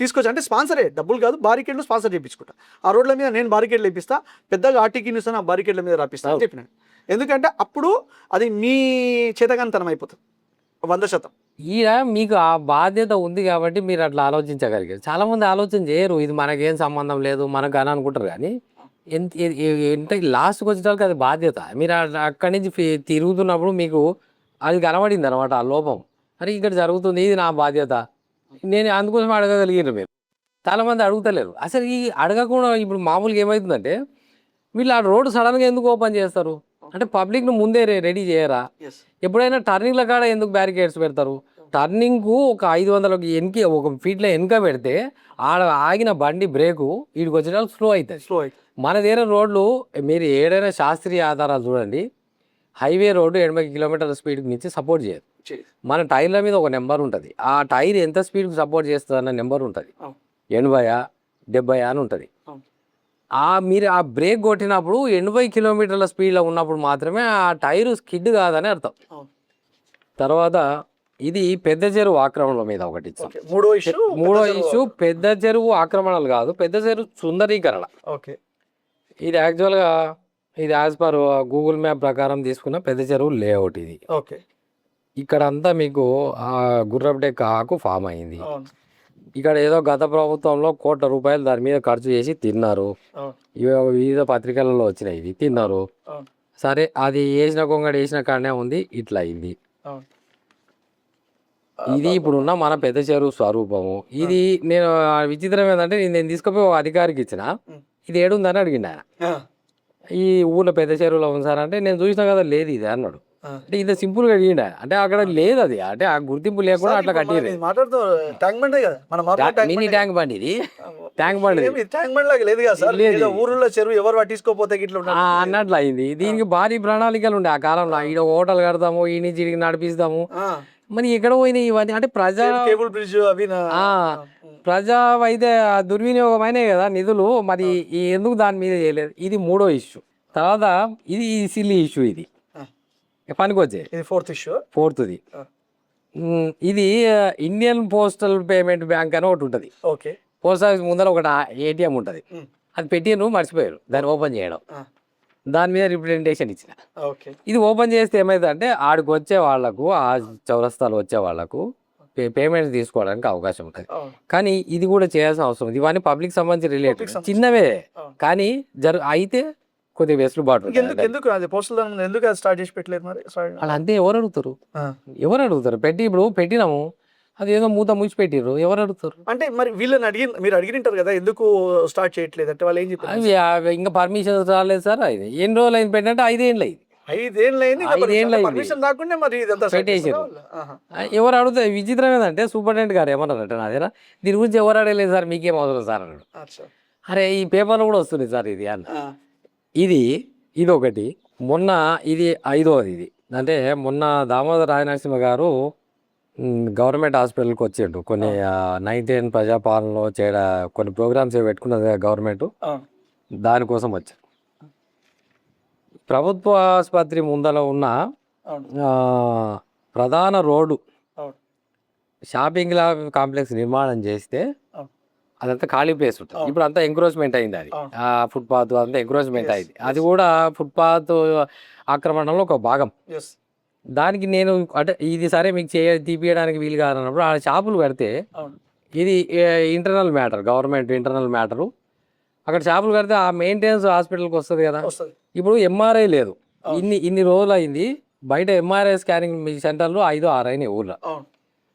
తీసుకొచ్చి అంటే స్పాన్సరే, డబ్బులు కాదు, బారికేడ్లు స్పాన్సర్ చేయించుకుంటా. ఆ రోడ్ల మీద నేను బారికేడ్లు వేపిస్తా, పెద్దగా ఆర్టీకి న్యూస్ ఆ బారికేడ్ల మీద రాపిస్తా అని చెప్పినాను. ఎందుకంటే అప్పుడు అది మీ చేతగానితనం అయిపోతుంది 100%. ఈడ మీకు ఆ బాధ్యత ఉంది కాబట్టి మీరు అట్లా ఆలోచించగలిగారు. చాలామంది ఆలోచన చేయరు, ఇది మనకేం సంబంధం లేదు మనకు అని అనుకుంటారు. కానీ ఎంత లాస్ట్కి వచ్చేటప్పుడు అది బాధ్యత. మీరు అక్కడి నుంచి తిరుగుతున్నప్పుడు మీకు అది కనబడింది అనమాట ఆ లోపం. అరే ఇక్కడ జరుగుతుంది, ఇది నా బాధ్యత, నేను అందుకోసం అడగగలిగారు. మీరు చాలామంది అడుగుతలేరు. అసలు ఈ అడగకుండా ఇప్పుడు మామూలుగా ఏమవుతుందంటే వీళ్ళు ఆ రోడ్డు సడన్గా ఎందుకు ఓపెన్ చేస్తారు అంటే పబ్లిక్ను ముందే రెడీ చేయరా? ఎప్పుడైనా టర్నింగ్ల కాడ ఎందుకు బ్యారికేడ్స్ పెడతారు? టర్నింగ్కు ఒక 500 ఒక ఫీట్లో వెనుక పెడితే ఆడ ఆగిన బండి బ్రేకు వీడికి వచ్చేటప్పుడు స్లో అవుతుంది. మన దగ్గర రోడ్లు మీరు ఏడైనా శాస్త్రీయ ఆధారాలు చూడండి, హైవే రోడ్డు 80 కిలోమీటర్ల స్పీడ్కి మించి సపోర్ట్ చేయదు. మన టైర్ల మీద ఒక నెంబర్ ఉంటుంది, ఆ టైర్ ఎంత స్పీడ్కి సపోర్ట్ చేస్తుంది అన్న నెంబర్ ఉంటుంది, 80 70 అని ఉంటుంది. మీరు ఆ బ్రేక్ కొట్టినప్పుడు 80 కిలోమీటర్ల స్పీడ్లో ఉన్నప్పుడు మాత్రమే ఆ టైరు స్కిడ్ కాదని అర్థం. తర్వాత ఇది పెద్ద చెరువు ఆక్రమణల మీద ఒకటి ఇచ్చాం. మూడో ఇష్యూ పెద్ద చెరువు ఆక్రమణలు కాదు, పెద్ద చెరువు సుందరీకరణ. ఇది యాక్చువల్గా ఇది యాజ్ పర్ గూగుల్ మ్యాప్ ప్రకారం తీసుకున్న పెద్ద చెరువు లేఅవుట్ ఇది. ఇక్కడ అంతా మీకు గుర్రపుడెక్క ఆకు ఫామ్ అయింది. ఇక్కడ ఏదో గత ప్రభుత్వంలో ₹1,00,00,000 దాని మీద ఖర్చు చేసి తిన్నారు. వివిధ పత్రికలలో వచ్చినాయి, ఇవి తిన్నారు. సరే అది వేసిన కొంగడి వేసిన కాడనే ఉంది, ఇట్లా అయింది. ఇది ఇప్పుడున్న మన పెద్ద చెరువు స్వరూపము. ఇది నేను విచిత్రం ఏంటంటే నేను తీసుకుపోయి ఒక అధికారికి ఇచ్చిన, ఇది ఏడుందని అడిగిండు ఆయన. ఈ ఊళ్ళో పెద్ద చెరువులో ఉంది సార్ అంటే, నేను చూసినా కదా లేదు ఇది అన్నాడు. అంటే ఇంత సింపుల్గా అడిగిండ అంటే అక్కడ లేదు అది, అంటే ఆ గుర్తింపు లేకుండా అట్లా కట్టిరు. మినీ ట్యాంక్ బండి ఇది, ట్యాంక్ బండి ఊర్లో చెరువు ఎవరు పట్టించుకోపోతే అన్నట్లు అయింది. దీనికి భారీ ప్రణాళికలు ఉండే ఆ కాలంలో. ఈడ హోటల్ కడతాము, ఈ నుంచి ఇడికి నడిపిస్తాము, మరి ఎక్కడ పోయినాయి ఇవన్నీ? అంటే కేబుల్ బ్రిడ్జ్ అవి ప్రజా వైద్య దుర్వినియోగమైనే కదా నిధులు, మరి ఎందుకు దాని మీద చేయలేదు? ఇది మూడో ఇష్యూ. తర్వాత ఇది సిల్లీ ఇష్యూ, ఇది పనికొచ్చే ఫోర్త్ది. ఇది ఇండియన్ పోస్టల్ పేమెంట్ బ్యాంక్ అని ఒకటి ఉంటుంది. పోస్ట్ ఆఫీస్ ముందర ఒకటి ఏటీఎం ఉంటుంది, అది పెట్టిను మర్చిపోయారు దాన్ని ఓపెన్ చేయడం. దాని మీద రిప్రజెంటేషన్ ఇచ్చిన. ఇది ఓపెన్ చేస్తే ఏమైందంటే ఆడికి వచ్చే వాళ్లకు, ఆ చౌరస్తాలు వచ్చే వాళ్లకు పేమెంట్స్ తీసుకోవడానికి అవకాశం ఉంటుంది. కానీ ఇది కూడా చేయాల్సిన అవసరం ఉంది. ఇవన్నీ పబ్లిక్ సంబంధించి రిలేటెడ్ చిన్నవే, కానీ అయితే కొద్దిగా వెసులుబాటు. ఎందుకు స్టార్ట్ చేసి పెట్టలేదు మరి? అలా అంతే. ఎవరు అడుగుతారు? ఇప్పుడు పెట్టినాము, అది ఏదో మూత ముచ్చి పెట్టిర్రు, ఎవరు అడుగుతారు? అంటే మరి వీళ్ళని మీరు అడిగినారు కదా, ఎందుకు స్టార్ట్ చేయట్లేదు అంటే వాళ్ళు ఏం చెప్పారు? ఇంకా పర్మిషన్ రాలేదు సార్. అది ఎన్ని రోజులు అయింది పెట్టినట్టు? 5 ఏళ్ళు అయింది. 5 ఏళ్ళు పెట్టేసారు. ఎవరు అడుగుతారు? విచిత్రం ఏంటంటే సూపరింటెండెంట్ గారు ఏమన్నారంటే నా దగ్గర, దీని గురించి ఎవరు అడగలేదు సార్, మీకేం అవసరం సార్ అన్నాడు. అరే ఈ పేపర్లో కూడా వస్తుంది సార్ ఇది అన్న. ఇది ఒకటి. మొన్న ఇది 5వది. ఇది అంటే మొన్న దామోదర రాజనరసింహ గారు గవర్నమెంట్ హాస్పిటల్కి వచ్చిండు. కొన్ని 19 ప్రజాపాలనలో కొన్ని ప్రోగ్రామ్స్ పెట్టుకున్నది గవర్నమెంట్. దానికోసం వచ్చాను. ప్రభుత్వ ఆసుపత్రి ముందర ఉన్న అవును ఆ, ప్రధాన రోడ్డు అవును షాపింగ్ కాంప్లెక్స్ నిర్మాణం చేస్తే అవును అదంతా ఖాళీ ప్లేస్ ఉంటుంది. అవును. ఇప్పుడు అంతా ఎంక్రోచ్మెంట్ అయింది. అది అవును. ఫుట్పాత్ అంతా ఎంక్రోచ్మెంట్ Yes, అయింది. అది కూడా ఫుట్పాత్ ఆక్రమణలో ఒక భాగం. ఎస్ దానికి నేను అంటే ఇది సరే మీకు తీపియడానికి వీలు కాదన్నప్పుడు ఆ షాపులు కడితే అవును ఇది internal matter, government internal matter. అక్కడ షాపులు కడితే ఆ మెయింటెనెన్స్ హాస్పిటల్కి వస్తుంది కదా. వస్తుంది ఇప్పుడు ఎంఆర్ఐ లేదు, అవును ఇన్ని రోజులు అయింది. బయట ఎంఆర్ఐ స్కానింగ్ మీ సెంటర్లు 5-6 అయినాయి ఊళ్ళో. అవును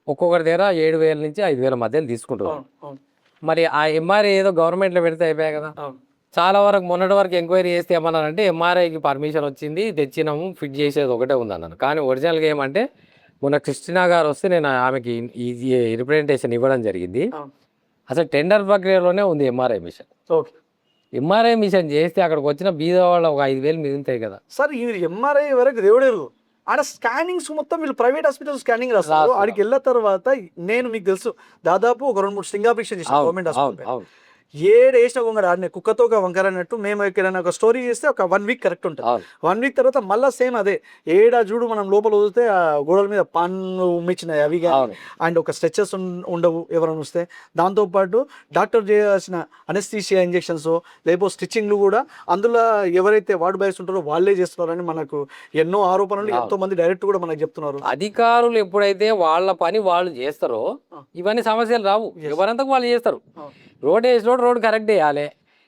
ఒక్కొక్కరి దగ్గర 7,000 నుంచి 5,000 మధ్యలో తీసుకుంటున్నారు. అవును అవును మరి ఆ ఎంఆర్ఐ ఏదో గవర్నమెంట్లో పెడితే అయిపోయాయి కదా. అవును చాలా వరకు మొన్నటి వరకు ఎంక్వైరీ చేస్తే ఏమన్నారంటే ఎంఆర్ఐకి పర్మిషన్ వచ్చింది, తెచ్చినాము, ఫిట్ చేసేది ఒకటే ఉందన్నారు. కానీ ఒరిజినల్గా ఏమంటే మొన్న క్రిస్టినా గారు వస్తే నేను ఆమెకి ఇది రిప్రజెంటేషన్ ఇవ్వడం జరిగింది. అవును అసలు టెండర్ ప్రక్రియలోనే ఉంది MRI machine. Okay MRI machine చేస్తే అక్కడికి వచ్చిన బీద వాళ్ళు ఒక 5,000 మిగులుతాయి కదా. సార్ ఈ ఎంఆర్ఐ వరకు దేవుడేరు ఆడ స్కానింగ్స్ మొత్తం వీళ్ళు ప్రైవేట్ హాస్పిటల్ స్కానింగ్ రాస్తారు. ఆడికి వెళ్ళిన తర్వాత నేను మీకు తెలుసు దాదాపు ఒక 2-3 స్టింగ్ ఆపరేషన్ చేసాను గవర్నమెంట్ హాస్పిటల్. అవును ఏడు వేసిన గొంగడ ఆడిన కుక్కతో ఒక వంకర అన్నట్టు మేము ఎక్కడైనా ఒక స్టోరీ చేస్తే ఒక 1 వీక్ కరెక్ట్ ఉంటుంది. అవును 1 వీక్ తర్వాత మళ్ళీ సేమ్ అదే ఏడా చూడు మనం లోపల వదిలితే ఆ గోడల మీద పన్ను ఉమ్మిచ్చినాయి అవి కానీ అవును అండ్ ఒక స్ట్రెచెస్ ఉండవు ఎవరైనా వస్తే. దాంతోపాటు డాక్టర్ చేయాల్సిన అనస్థీషియా ఇంజెక్షన్స్ లేకపోతే స్టిచ్చింగ్లు కూడా అందులో ఎవరైతే వార్డ్ బాయ్స్ ఉంటారో వాళ్ళే చేస్తున్నారని మనకు ఎన్నో ఆరోపణలు ఎంతో మంది డైరెక్ట్ కూడా మనకు చెప్తున్నారు. అధికారులు ఎప్పుడైతే వాళ్ళ పని వాళ్ళు చేస్తారో ఇవన్నీ సమస్యలు రావు. ఎవరంతకు వాళ్ళు చేస్తారు. రోడ్ వేసినోడు రోడ్ కరెక్ట్ చేయాలి,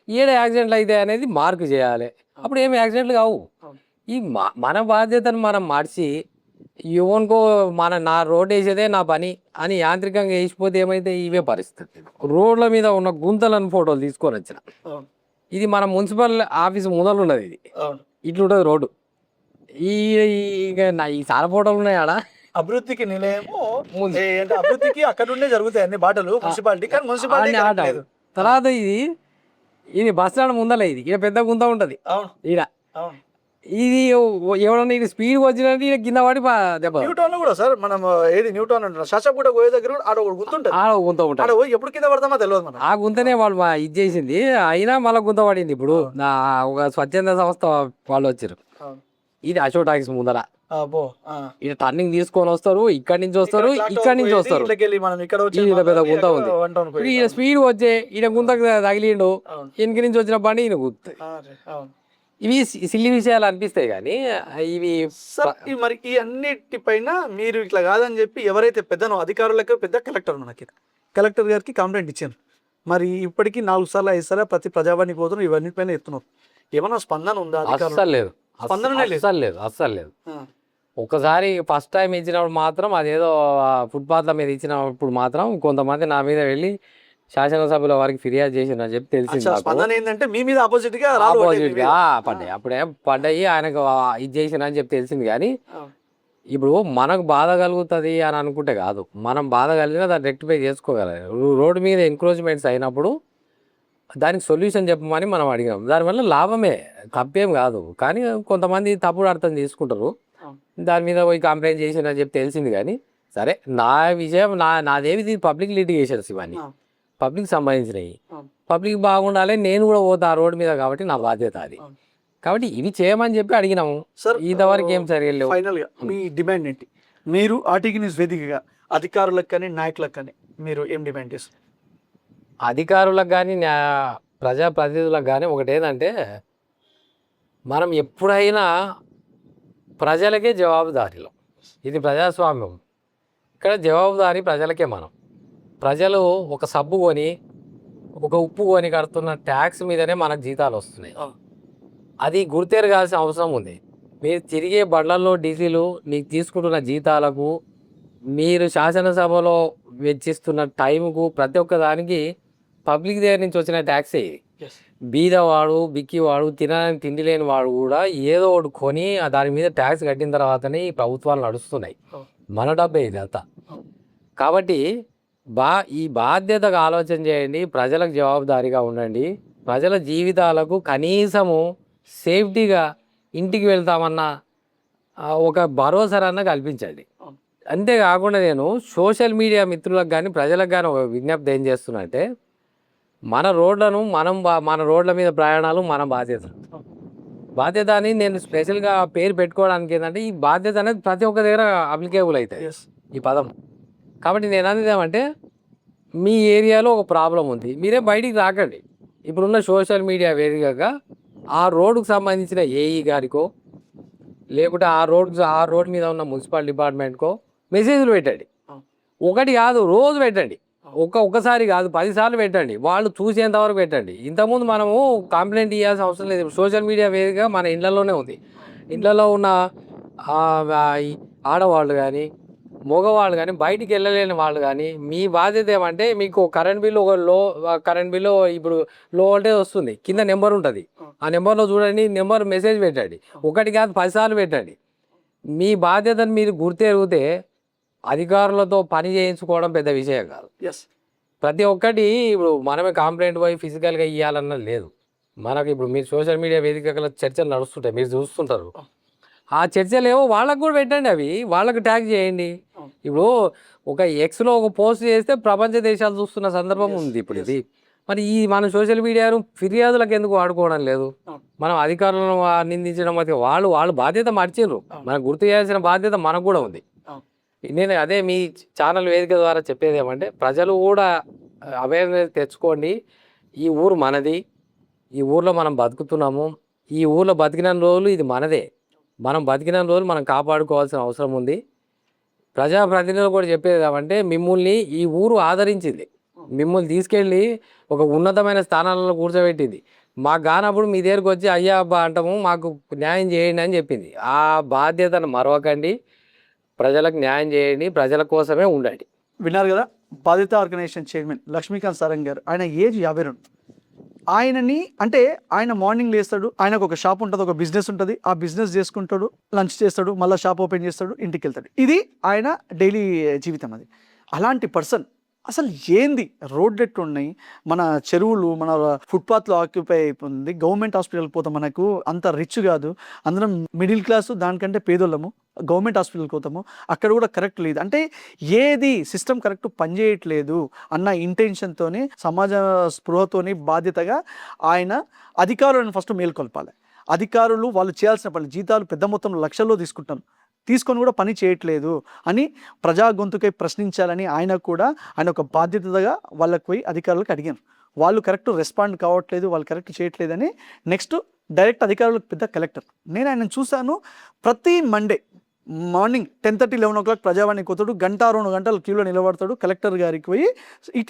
ఏడ యాక్సిడెంట్లు అయితే అనేది మార్క్ చేయాలి, అప్పుడు ఏమి యాక్సిడెంట్లు కావు. ఈ మన బాధ్యతను మనం మార్చి ఎవరికో నా రోడ్ వేసేదే నా పని అని యాంత్రికంగా వేసిపోతే ఏమైతే ఇవే పరిస్థితి. రోడ్ల మీద ఉన్న గుంతలను ఫోటోలు తీసుకొని వచ్చిన ఇది మన మున్సిపల్ ఆఫీస్ ముందర ఉన్నది. ఇది ఇట్లుంటుంది రోడ్డు. ఈ సార ఫోటోలు ఉన్నాయి ఆడ. అభివృద్ధికి నిలయము అంటే అభివృద్ధికి అక్కడ ఉండే జరుగుతాయి అన్ని బాటలు మున్సిపాలిటీ, కానీ మున్సిపాలిటీ తర్వాత ఇది బస్ స్టాండ్ ముందలే. ఇది ఇక్కడ పెద్ద గుంత ఉంటుంది ఈడ. ఇది ఎవడన్నా ఇది స్పీడ్ వచ్చినట్టు ఈయన కింద పడి దెబ్బ. న్యూటౌన్ కూడా సార్ మనం ఏది న్యూటౌన్ అంటున్నారు శాసపూట పోయే దగ్గర ఆడ ఒక గుంత ఉంటుంది. ఆడ గుంత ఉంటుంది. ఆడ పోయి ఎప్పుడు కింద పడతామో తెలియదు మనం. ఆ గుంతనే వాళ్ళు ఇది చేసింది, అయినా మళ్ళీ గుంత పడింది. ఇప్పుడు ఒక స్వచ్ఛంద సంస్థ వాళ్ళు వచ్చారు. ఇది అశోక్ టాకీస్ ముందర ఇది టర్నింగ్ తీసుకొని వస్తారు, ఇక్కడి నుంచి వస్తారు, ఇక్కడి నుంచి వస్తారు. పెద్ద గుంత ఉంది. ఈయన స్పీడ్ వచ్చే ఈయన గుంత తగిలిండు, వెనక నుంచి వచ్చిన బండి ఈయన గుర్తుంది. ఇవి సిల్లి విషయాలు అనిపిస్తాయి కానీ ఇవి మరి ఈ అన్నిటిపైన మీరు ఇట్లా కాదని చెప్పి ఎవరైతే పెద్దనో అధికారులకు పెద్ద కలెక్టర్ మనకి కలెక్టర్ గారికి కంప్లైంట్ ఇచ్చాను. మరి ఇప్పటికీ 4 సార్లు 5 సార్లు ప్రతి ప్రజావాణి పోతున్నారు, ఇవన్నిటిపైన ఎత్తున్నారు. ఏమన్నా స్పందన ఉందా? అస్సలు లేదు, అస్సలు లేదు. ఒకసారి ఫస్ట్ టైం ఇచ్చినప్పుడు మాత్రం అదేదో ఫుట్పాత్ల మీద ఇచ్చినప్పుడు మాత్రం కొంతమంది నా మీద వెళ్ళి శాసనసభలో వారికి ఫిర్యాదు చేసిందని చెప్పి తెలిసింది. ఏంటంటే మీ మీద ఆపోజిట్ గా పడ్డాయి. అప్పుడే పడ్డాయి, ఆయనకు ఇది చేసిన అని చెప్పి తెలిసింది. కానీ ఇప్పుడు మనకు బాధ కలుగుతుంది అని అనుకుంటే కాదు, మనం బాధ కలిగినా దాన్ని రెక్టిఫై చేసుకోగలరు. రోడ్డు మీద ఎంక్రోచ్మెంట్స్ అయినప్పుడు దానికి సొల్యూషన్ చెప్పమని మనం అడిగాం. దానివల్ల లాభమే, తప్పేం కాదు. కానీ కొంతమంది తప్పుడు అర్థం తీసుకుంటారు. దాని మీద పోయి కంప్లైంట్ చేసిందని చెప్పి తెలిసింది. కానీ సరే, నా విషయం నాదేమి పబ్లిక్ లిటిగేషన్స్, ఇవన్నీ పబ్లిక్ సంబంధించినవి. పబ్లిక్ బాగుండాలి, నేను కూడా పోతా ఆ రోడ్డు మీద, కాబట్టి నా బాధ్యత అది. కాబట్టి ఇవి చేయమని చెప్పి అడిగినాము. ఇంతవరకు ఏం చర్యలు. ఫైనల్ గా మీ డిమాండ్ ఏంటి? మీరు ఆర్టీవీ న్యూస్ వేదికగా అధికారులకు కానీ నాయకులకు కానీ మీరు ఏం డిమాండ్ చేస్తారు? అధికారులకు కానీ ప్రజాప్రతినిధులకు కానీ ఒకటి ఏంటంటే, మనం ఎప్పుడైనా ప్రజలకే జవాబుదారీలో. ఇది ప్రజాస్వామ్యం. ఇక్కడ జవాబుదారీ ప్రజలకే. ప్రజలు ఒక సబ్బు కొని ఒక ఉప్పు కొని కడుతున్న ట్యాక్స్ మీదనే మనకు జీతాలు వస్తున్నాయి. అది గుర్తెరగాల్సిన అవసరం ఉంది. మీరు తిరిగే బండ్లలో డీజిలు, మీకు తీసుకుంటున్న జీతాలకు, మీరు శాసనసభలో వెచ్చిస్తున్న టైంకు, ప్రతి ఒక్క దానికి పబ్లిక్ దగ్గర నుంచి వచ్చిన ట్యాక్సే ఇది. బీదవాడు, బిక్కివాడు, తినడానికి తిండి లేని వాడు కూడా ఏదో ఒకటి కొని దాని మీద ట్యాక్స్ కట్టిన తర్వాతనే ఈ ప్రభుత్వాలు నడుస్తున్నాయి. మన డబ్బే ఇది అంతా. కాబట్టి ఈ బాధ్యతగా ఆలోచన చేయండి, ప్రజలకు జవాబుదారీగా ఉండండి. ప్రజల జీవితాలకు కనీసము సేఫ్టీగా ఇంటికి వెళ్తామన్న ఒక భరోసారన్న కల్పించండి. అంతేకాకుండా నేను సోషల్ మీడియా మిత్రులకు కానీ ప్రజలకు కానీ ఒక విజ్ఞప్తి ఏం చేస్తున్నా అంటే, మన రోడ్లను మన రోడ్ల మీద ప్రయాణాలు మన బాధ్యత. బాధ్యత అని నేను స్పెషల్గా పేరు పెట్టుకోవడానికి ఏంటంటే ఈ బాధ్యత అనేది ప్రతి ఒక్క దగ్గర అప్లికేబుల్ అవుతుంది ఎస్ ఈ పదం. కాబట్టి నేను అనేది ఏమంటే మీ ఏరియాలో ఒక ప్రాబ్లం ఉంది, మీరే బయటికి రాకండి. ఇప్పుడున్న సోషల్ మీడియా వేదికగా ఆ రోడ్డుకు సంబంధించిన ఏఈ గారికో లేకుంటే ఆ రోడ్ మీద ఉన్న మున్సిపల్ డిపార్ట్మెంట్కో మెసేజ్లు పెట్టండి. ఒకటి కాదు, రోజు పెట్టండి. ఒక్కసారి కాదు 10 సార్లు పెట్టండి. వాళ్ళు చూసేంత వరకు పెట్టండి. ఇంతకుముందు మనము కంప్లైంట్ ఇవ్వాల్సిన అవసరం లేదు. సోషల్ మీడియా వేదికగా మన ఇళ్లలోనే ఉంది. ఇళ్లలో ఉన్న ఈ ఆడవాళ్ళు కానీ మగవాళ్ళు కానీ బయటికి వెళ్ళలేని వాళ్ళు కానీ మీ బాధ్యత ఏమంటే మీకు కరెంట్ బిల్లు కరెంట్ బిల్లు ఇప్పుడు లో వోల్టేజ్ వస్తుంది, కింద నెంబర్ ఉంటుంది. ఆ నెంబర్లో చూడండి, నెంబర్ మెసేజ్ పెట్టండి. ఒకటి కాదు 10 సార్లు పెట్టండి. మీ బాధ్యతను మీరు గుర్తెరిగితే అధికారులతో పని చేయించుకోవడం పెద్ద విషయం కాదు. ఎస్ ప్రతి ఒక్కటి ఇప్పుడు మనమే కంప్లైంట్ పోయి ఫిజికల్గా ఇవ్వాలన్నది లేదు మనకి. ఇప్పుడు మీరు సోషల్ మీడియా వేదికల చర్చలు నడుస్తుంటాయి, మీరు చూస్తుంటారు. ఆ చర్చలు ఏవో వాళ్ళకు కూడా పెట్టండి, అవి వాళ్ళకు ట్యాగ్ చేయండి. ఇప్పుడు ఒక ఎక్స్లో ఒక పోస్ట్ చేస్తే ప్రపంచ దేశాలు చూస్తున్న సందర్భం ఉంది ఇప్పుడు ఇది. మరి ఈ మన సోషల్ మీడియాను ఫిర్యాదులకు ఎందుకు వాడుకోవడం లేదు? మనం అధికారులను నిందించడం అయితే వాళ్ళు బాధ్యత మర్చిర్రు. మనం గుర్తు చేయాల్సిన బాధ్యత మనకు కూడా ఉంది. నేను అదే మీ ఛానల్ వేదిక ద్వారా చెప్పేది ఏమంటే ప్రజలు కూడా అవేర్నెస్ తెచ్చుకోండి. ఈ ఊరు మనది, ఈ ఊర్లో మనం బతుకుతున్నాము, ఈ ఊర్లో బతికిన రోజులు ఇది మనదే. మనం బతికిన రోజులు మనం కాపాడుకోవాల్సిన అవసరం ఉంది. ప్రజాప్రతినిధులు కూడా చెప్పేది ఏమంటే మిమ్మల్ని ఈ ఊరు ఆదరించింది, మిమ్మల్ని తీసుకెళ్ళి ఒక ఉన్నతమైన స్థానాలలో కూర్చోబెట్టింది. మాకు కానప్పుడు మీ దగ్గరకు వచ్చి అయ్యా అబ్బా అంటాము, మాకు న్యాయం చేయండి అని చెప్పింది. ఆ బాధ్యతను మరవకండి, ప్రజలకు న్యాయం చేయండి, ప్రజల కోసమే ఉండండి. విన్నారు కదా, బాధిత ఆర్గనైజేషన్ చైర్మన్ లక్ష్మీకాంత్ సారంగ్ గారు. ఆయన ఏజ్ 52. ఆయనని అంటే ఆయన మార్నింగ్ లేస్తాడు, ఆయనకు ఒక షాప్ ఉంటుంది, ఒక బిజినెస్ ఉంటుంది, ఆ బిజినెస్ చేసుకుంటాడు, లంచ్ చేస్తాడు, మళ్ళీ షాప్ ఓపెన్ చేస్తాడు, ఇంటికి వెళ్తాడు. ఇది ఆయన డైలీ జీవితం. అది అలాంటి పర్సన్ అసలు ఏంది రోడ్లు ఎట్లున్నాయి, మన చెరువులు మన ఫుట్పాత్లో ఆక్యుపై అయిపోయింది. గవర్నమెంట్ హాస్పిటల్కి పోతాం, మనకు అంత రిచ్ కాదు, అందరం మిడిల్ క్లాసు, దానికంటే పేదోళ్ళము. గవర్నమెంట్ హాస్పిటల్కి పోతాము, అక్కడ కూడా కరెక్ట్ లేదు. అంటే ఏది సిస్టమ్ కరెక్ట్ పనిచేయట్లేదు అన్న ఇంటెన్షన్తోని, సమాజ స్పృహతోని బాధ్యతగా ఆయన అధికారులను ఫస్ట్ మేల్కొల్పాలి. అధికారులు వాళ్ళు చేయాల్సిన పని, జీతాలు పెద్ద మొత్తంలో లక్షల్లో తీసుకొని కూడా పని చేయట్లేదు అని ప్రజా గొంతుకై ప్రశ్నించాలని ఆయన ఒక బాధ్యతగా వాళ్ళకి పోయి అధికారులకు అడిగారు. వాళ్ళు కరెక్ట్ రెస్పాండ్ కావట్లేదు, వాళ్ళు కరెక్ట్ చేయట్లేదని నెక్స్ట్ డైరెక్ట్ అధికారులకు పెద్ద కలెక్టర్. నేను ఆయన చూశాను, ప్రతి మండే మార్నింగ్ 10:30, 11 o'clock ప్రజావాణికి పోతాడు, 1-2 గంటలు క్యూలో నిలబడతాడు. కలెక్టర్ గారికి పోయి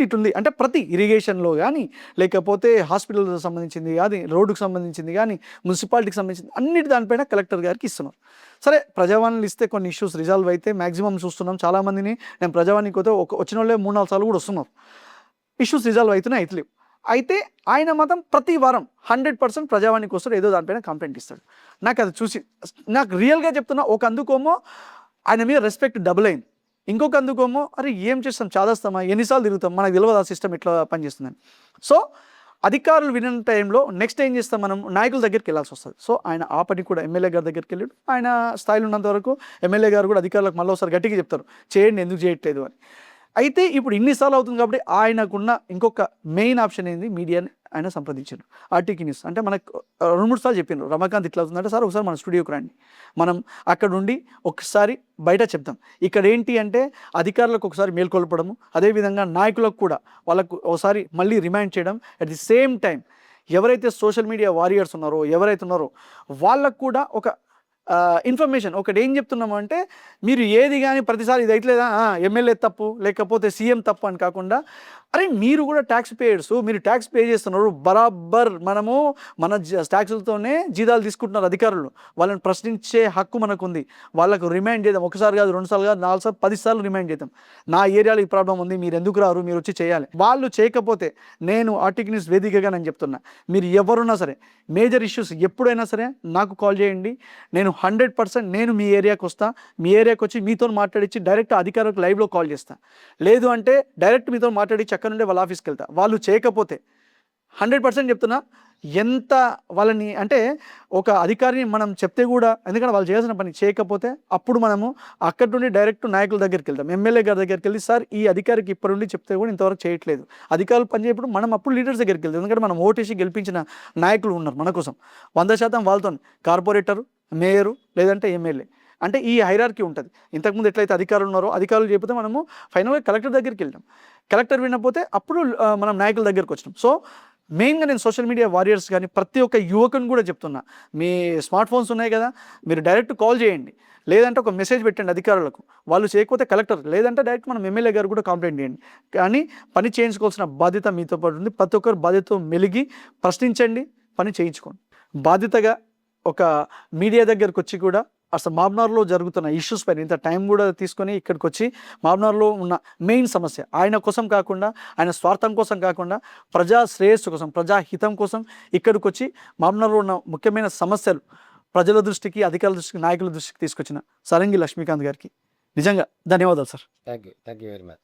ఇటుంది అంటే ప్రతి ఇరిగేషన్లో కానీ, లేకపోతే హాస్పిటల్కి సంబంధించింది కానీ, రోడ్డుకు సంబంధించింది కానీ, మున్సిపాలిటీకి సంబంధించింది అన్నిటి దానిపైన కలెక్టర్ గారికి ఇస్తున్నారు. సరే, ప్రజావాణిలు ఇస్తే కొన్ని ఇష్యూస్ రిజాల్వ్ అయితే మ్యాక్సిమం చూస్తున్నాం. చాలామందిని నేను ప్రజావాణికి పోతే వచ్చిన వాళ్ళే 3-4 సార్లు కూడా వస్తున్నారు, ఇష్యూస్ రిజాల్వ్ అవుతున్నాయి. అయితే ఆయన మాత్రం ప్రతి వారం 100% ప్రజావాణికి వస్తాడు, ఏదో దానిపైన కంప్లైంట్ ఇస్తాడు. నాకు అది చూసి నాకు రియల్గా చెప్తున్నా, ఒక అందుకోమో ఆయన మీద రెస్పెక్ట్ డబుల్ అయింది, ఇంకొక అందుకోమో అరే ఏం చేస్తాం, చాదాస్తామా, ఎన్నిసార్లు తిరుగుతాం, మనకు తెలియదు ఆ సిస్టమ్ ఎట్లా పనిచేస్తుందని. సో అధికారులు విన్న టైంలో నెక్స్ట్ ఏం చేస్తాం, మనం నాయకుల దగ్గరికి వెళ్ళాల్సి వస్తుంది. సో ఆయన ఆ పని కూడా ఎమ్మెల్యే గారి దగ్గరికి వెళ్ళాడు. ఆయన స్థాయిలో ఉన్నంత వరకు ఎమ్మెల్యే గారు కూడా అధికారులకు మళ్ళీ ఒకసారి గట్టిగా చెప్తారు, చేయండి, ఎందుకు చేయట్లేదు అని. అయితే ఇప్పుడు ఇన్నిసార్లు అవుతుంది కాబట్టి ఆయనకున్న ఇంకొక మెయిన్ ఆప్షన్ ఏంది, మీడియాని ఆయన సంప్రదించారు. ఆర్టీకి న్యూస్ అంటే మనకు 2-3 సార్లు చెప్పారు, రమాకాంత్ ఇట్లా అవుతుందంటే సార్ ఒకసారి మన స్టూడియోకి రండి, మనం అక్కడ ఉండి ఒకసారి బయట చెప్తాం. ఇక్కడ ఏంటి అంటే అధికారులకు ఒకసారి మేల్కొల్పడము, అదేవిధంగా నాయకులకు కూడా వాళ్ళకు ఒకసారి మళ్ళీ రిమైండ్ చేయడం. అట్ ది సేమ్ టైం ఎవరైతే సోషల్ మీడియా వారియర్స్ ఉన్నారో, ఎవరైతే ఉన్నారో వాళ్ళకు కూడా ఒక ఇన్ఫర్మేషన్ ఒకటి ఏం చెప్తున్నాము అంటే, మీరు ఏది కానీ ప్రతిసారి ఇది అయితలేదా, ఎమ్మెల్యే తప్పు లేకపోతే సీఎం తప్పు అని కాకుండా, అరే మీరు కూడా ట్యాక్స్ పేయర్స్, మీరు ట్యాక్స్ పే చేస్తున్నారు బరాబర్, మనము మన ట్యాక్సులతోనే జీతాలు తీసుకుంటున్నారు అధికారులు, వాళ్ళని ప్రశ్నించే హక్కు మనకు ఉంది. వాళ్ళకు రిమైండ్ చేద్దాం, ఒకసారి కాదు, 2 సార్లు కాదు, 4 సార్లు 10 సార్లు రిమైండ్ చేద్దాం, నా ఏరియాలో ఈ ప్రాబ్లం ఉంది, మీరు ఎందుకు రారు, మీరు వచ్చి చేయాలి. వాళ్ళు చేయకపోతే నేను ఆర్టిక్ న్యూస్ వేదికగా నేను చెప్తున్నా, మీరు ఎవరున్నా సరే మేజర్ ఇష్యూస్ ఎప్పుడైనా సరే నాకు కాల్ చేయండి. నేను 100% నేను మీ ఏరియాకి వస్తా, మీ ఏరియాకి వచ్చి మీతో మాట్లాడించి డైరెక్ట్ అధికారులకు లైవ్లో కాల్ చేస్తా. లేదు అంటే డైరెక్ట్ మీతో మాట్లాడించి అక్కడ నుండి వాళ్ళ ఆఫీస్కి వెళ్తా. వాళ్ళు చేయకపోతే 100% చెప్తున్నా, ఎంత వాళ్ళని అంటే ఒక అధికారిని మనం చెప్తే కూడా, ఎందుకంటే వాళ్ళు చేయాల్సిన పని చేయకపోతే అప్పుడు మనము అక్కడి నుండి డైరెక్ట్ నాయకుల దగ్గరికి వెళ్తాం, ఎమ్మెల్యే గారి దగ్గరికి వెళ్ళి సార్ ఈ అధికారికి ఇప్పటి నుండి చెప్తే కూడా ఇంతవరకు చేయట్లేదు, అధికారులు పనిచేయప్పుడు మనం అప్పుడు లీడర్స్ దగ్గరికి వెళ్తాం, ఎందుకంటే మనం ఓటేసి గెలిపించిన నాయకులు ఉన్నారు మన కోసం, 100% వాళ్ళతో కార్పొరేటరు, మేయరు లేదంటే ఎమ్మెల్యే అంటే ఈ హైరార్కీ ఉంటుంది. ఇంతకుముందు ఎట్లయితే అధికారులు ఉన్నారో అధికారులు చెప్పితే మనము ఫైనల్గా కలెక్టర్ దగ్గరికి వెళ్ళాం, కలెక్టర్ వినకపోతే అప్పుడు మనం నాయకుల దగ్గరికి వచ్చినాం. సో మెయిన్గా నేను సోషల్ మీడియా వారియర్స్ కానీ ప్రతి ఒక్క యువకుని కూడా చెప్తున్నా, మీ స్మార్ట్ ఫోన్స్ ఉన్నాయి కదా, మీరు డైరెక్ట్ కాల్ చేయండి, లేదంటే ఒక మెసేజ్ పెట్టండి అధికారులకు, వాళ్ళు చేయకపోతే కలెక్టర్ లేదంటే డైరెక్ట్ మనం ఎమ్మెల్యే గారు కూడా కంప్లైంట్ చేయండి. కానీ పని చేయించుకోవాల్సిన బాధ్యత మీతో పాటు ఉంది. ప్రతి ఒక్కరు బాధ్యతతో మెలిగి ప్రశ్నించండి, పని చేయించుకోండి. బాధ్యతగా ఒక మీడియా దగ్గరకు వచ్చి కూడా అసలు మామ్నార్లో జరుగుతున్న ఇష్యూస్ పైన ఇంత టైం కూడా తీసుకొని ఇక్కడికి వచ్చి మామ్నార్లో ఉన్న మెయిన్ సమస్య ఆయన కోసం కాకుండా, ఆయన స్వార్థం కోసం కాకుండా, ప్రజా శ్రేయస్సు కోసం, ప్రజాహితం కోసం ఇక్కడికి వచ్చి మామ్నార్లో ఉన్న ముఖ్యమైన సమస్యలు ప్రజల దృష్టికి, అధికారుల దృష్టికి, నాయకుల దృష్టికి తీసుకొచ్చిన సరంగి లక్ష్మీకాంత్ గారికి నిజంగా ధన్యవాదాలు sir. Thank you very much.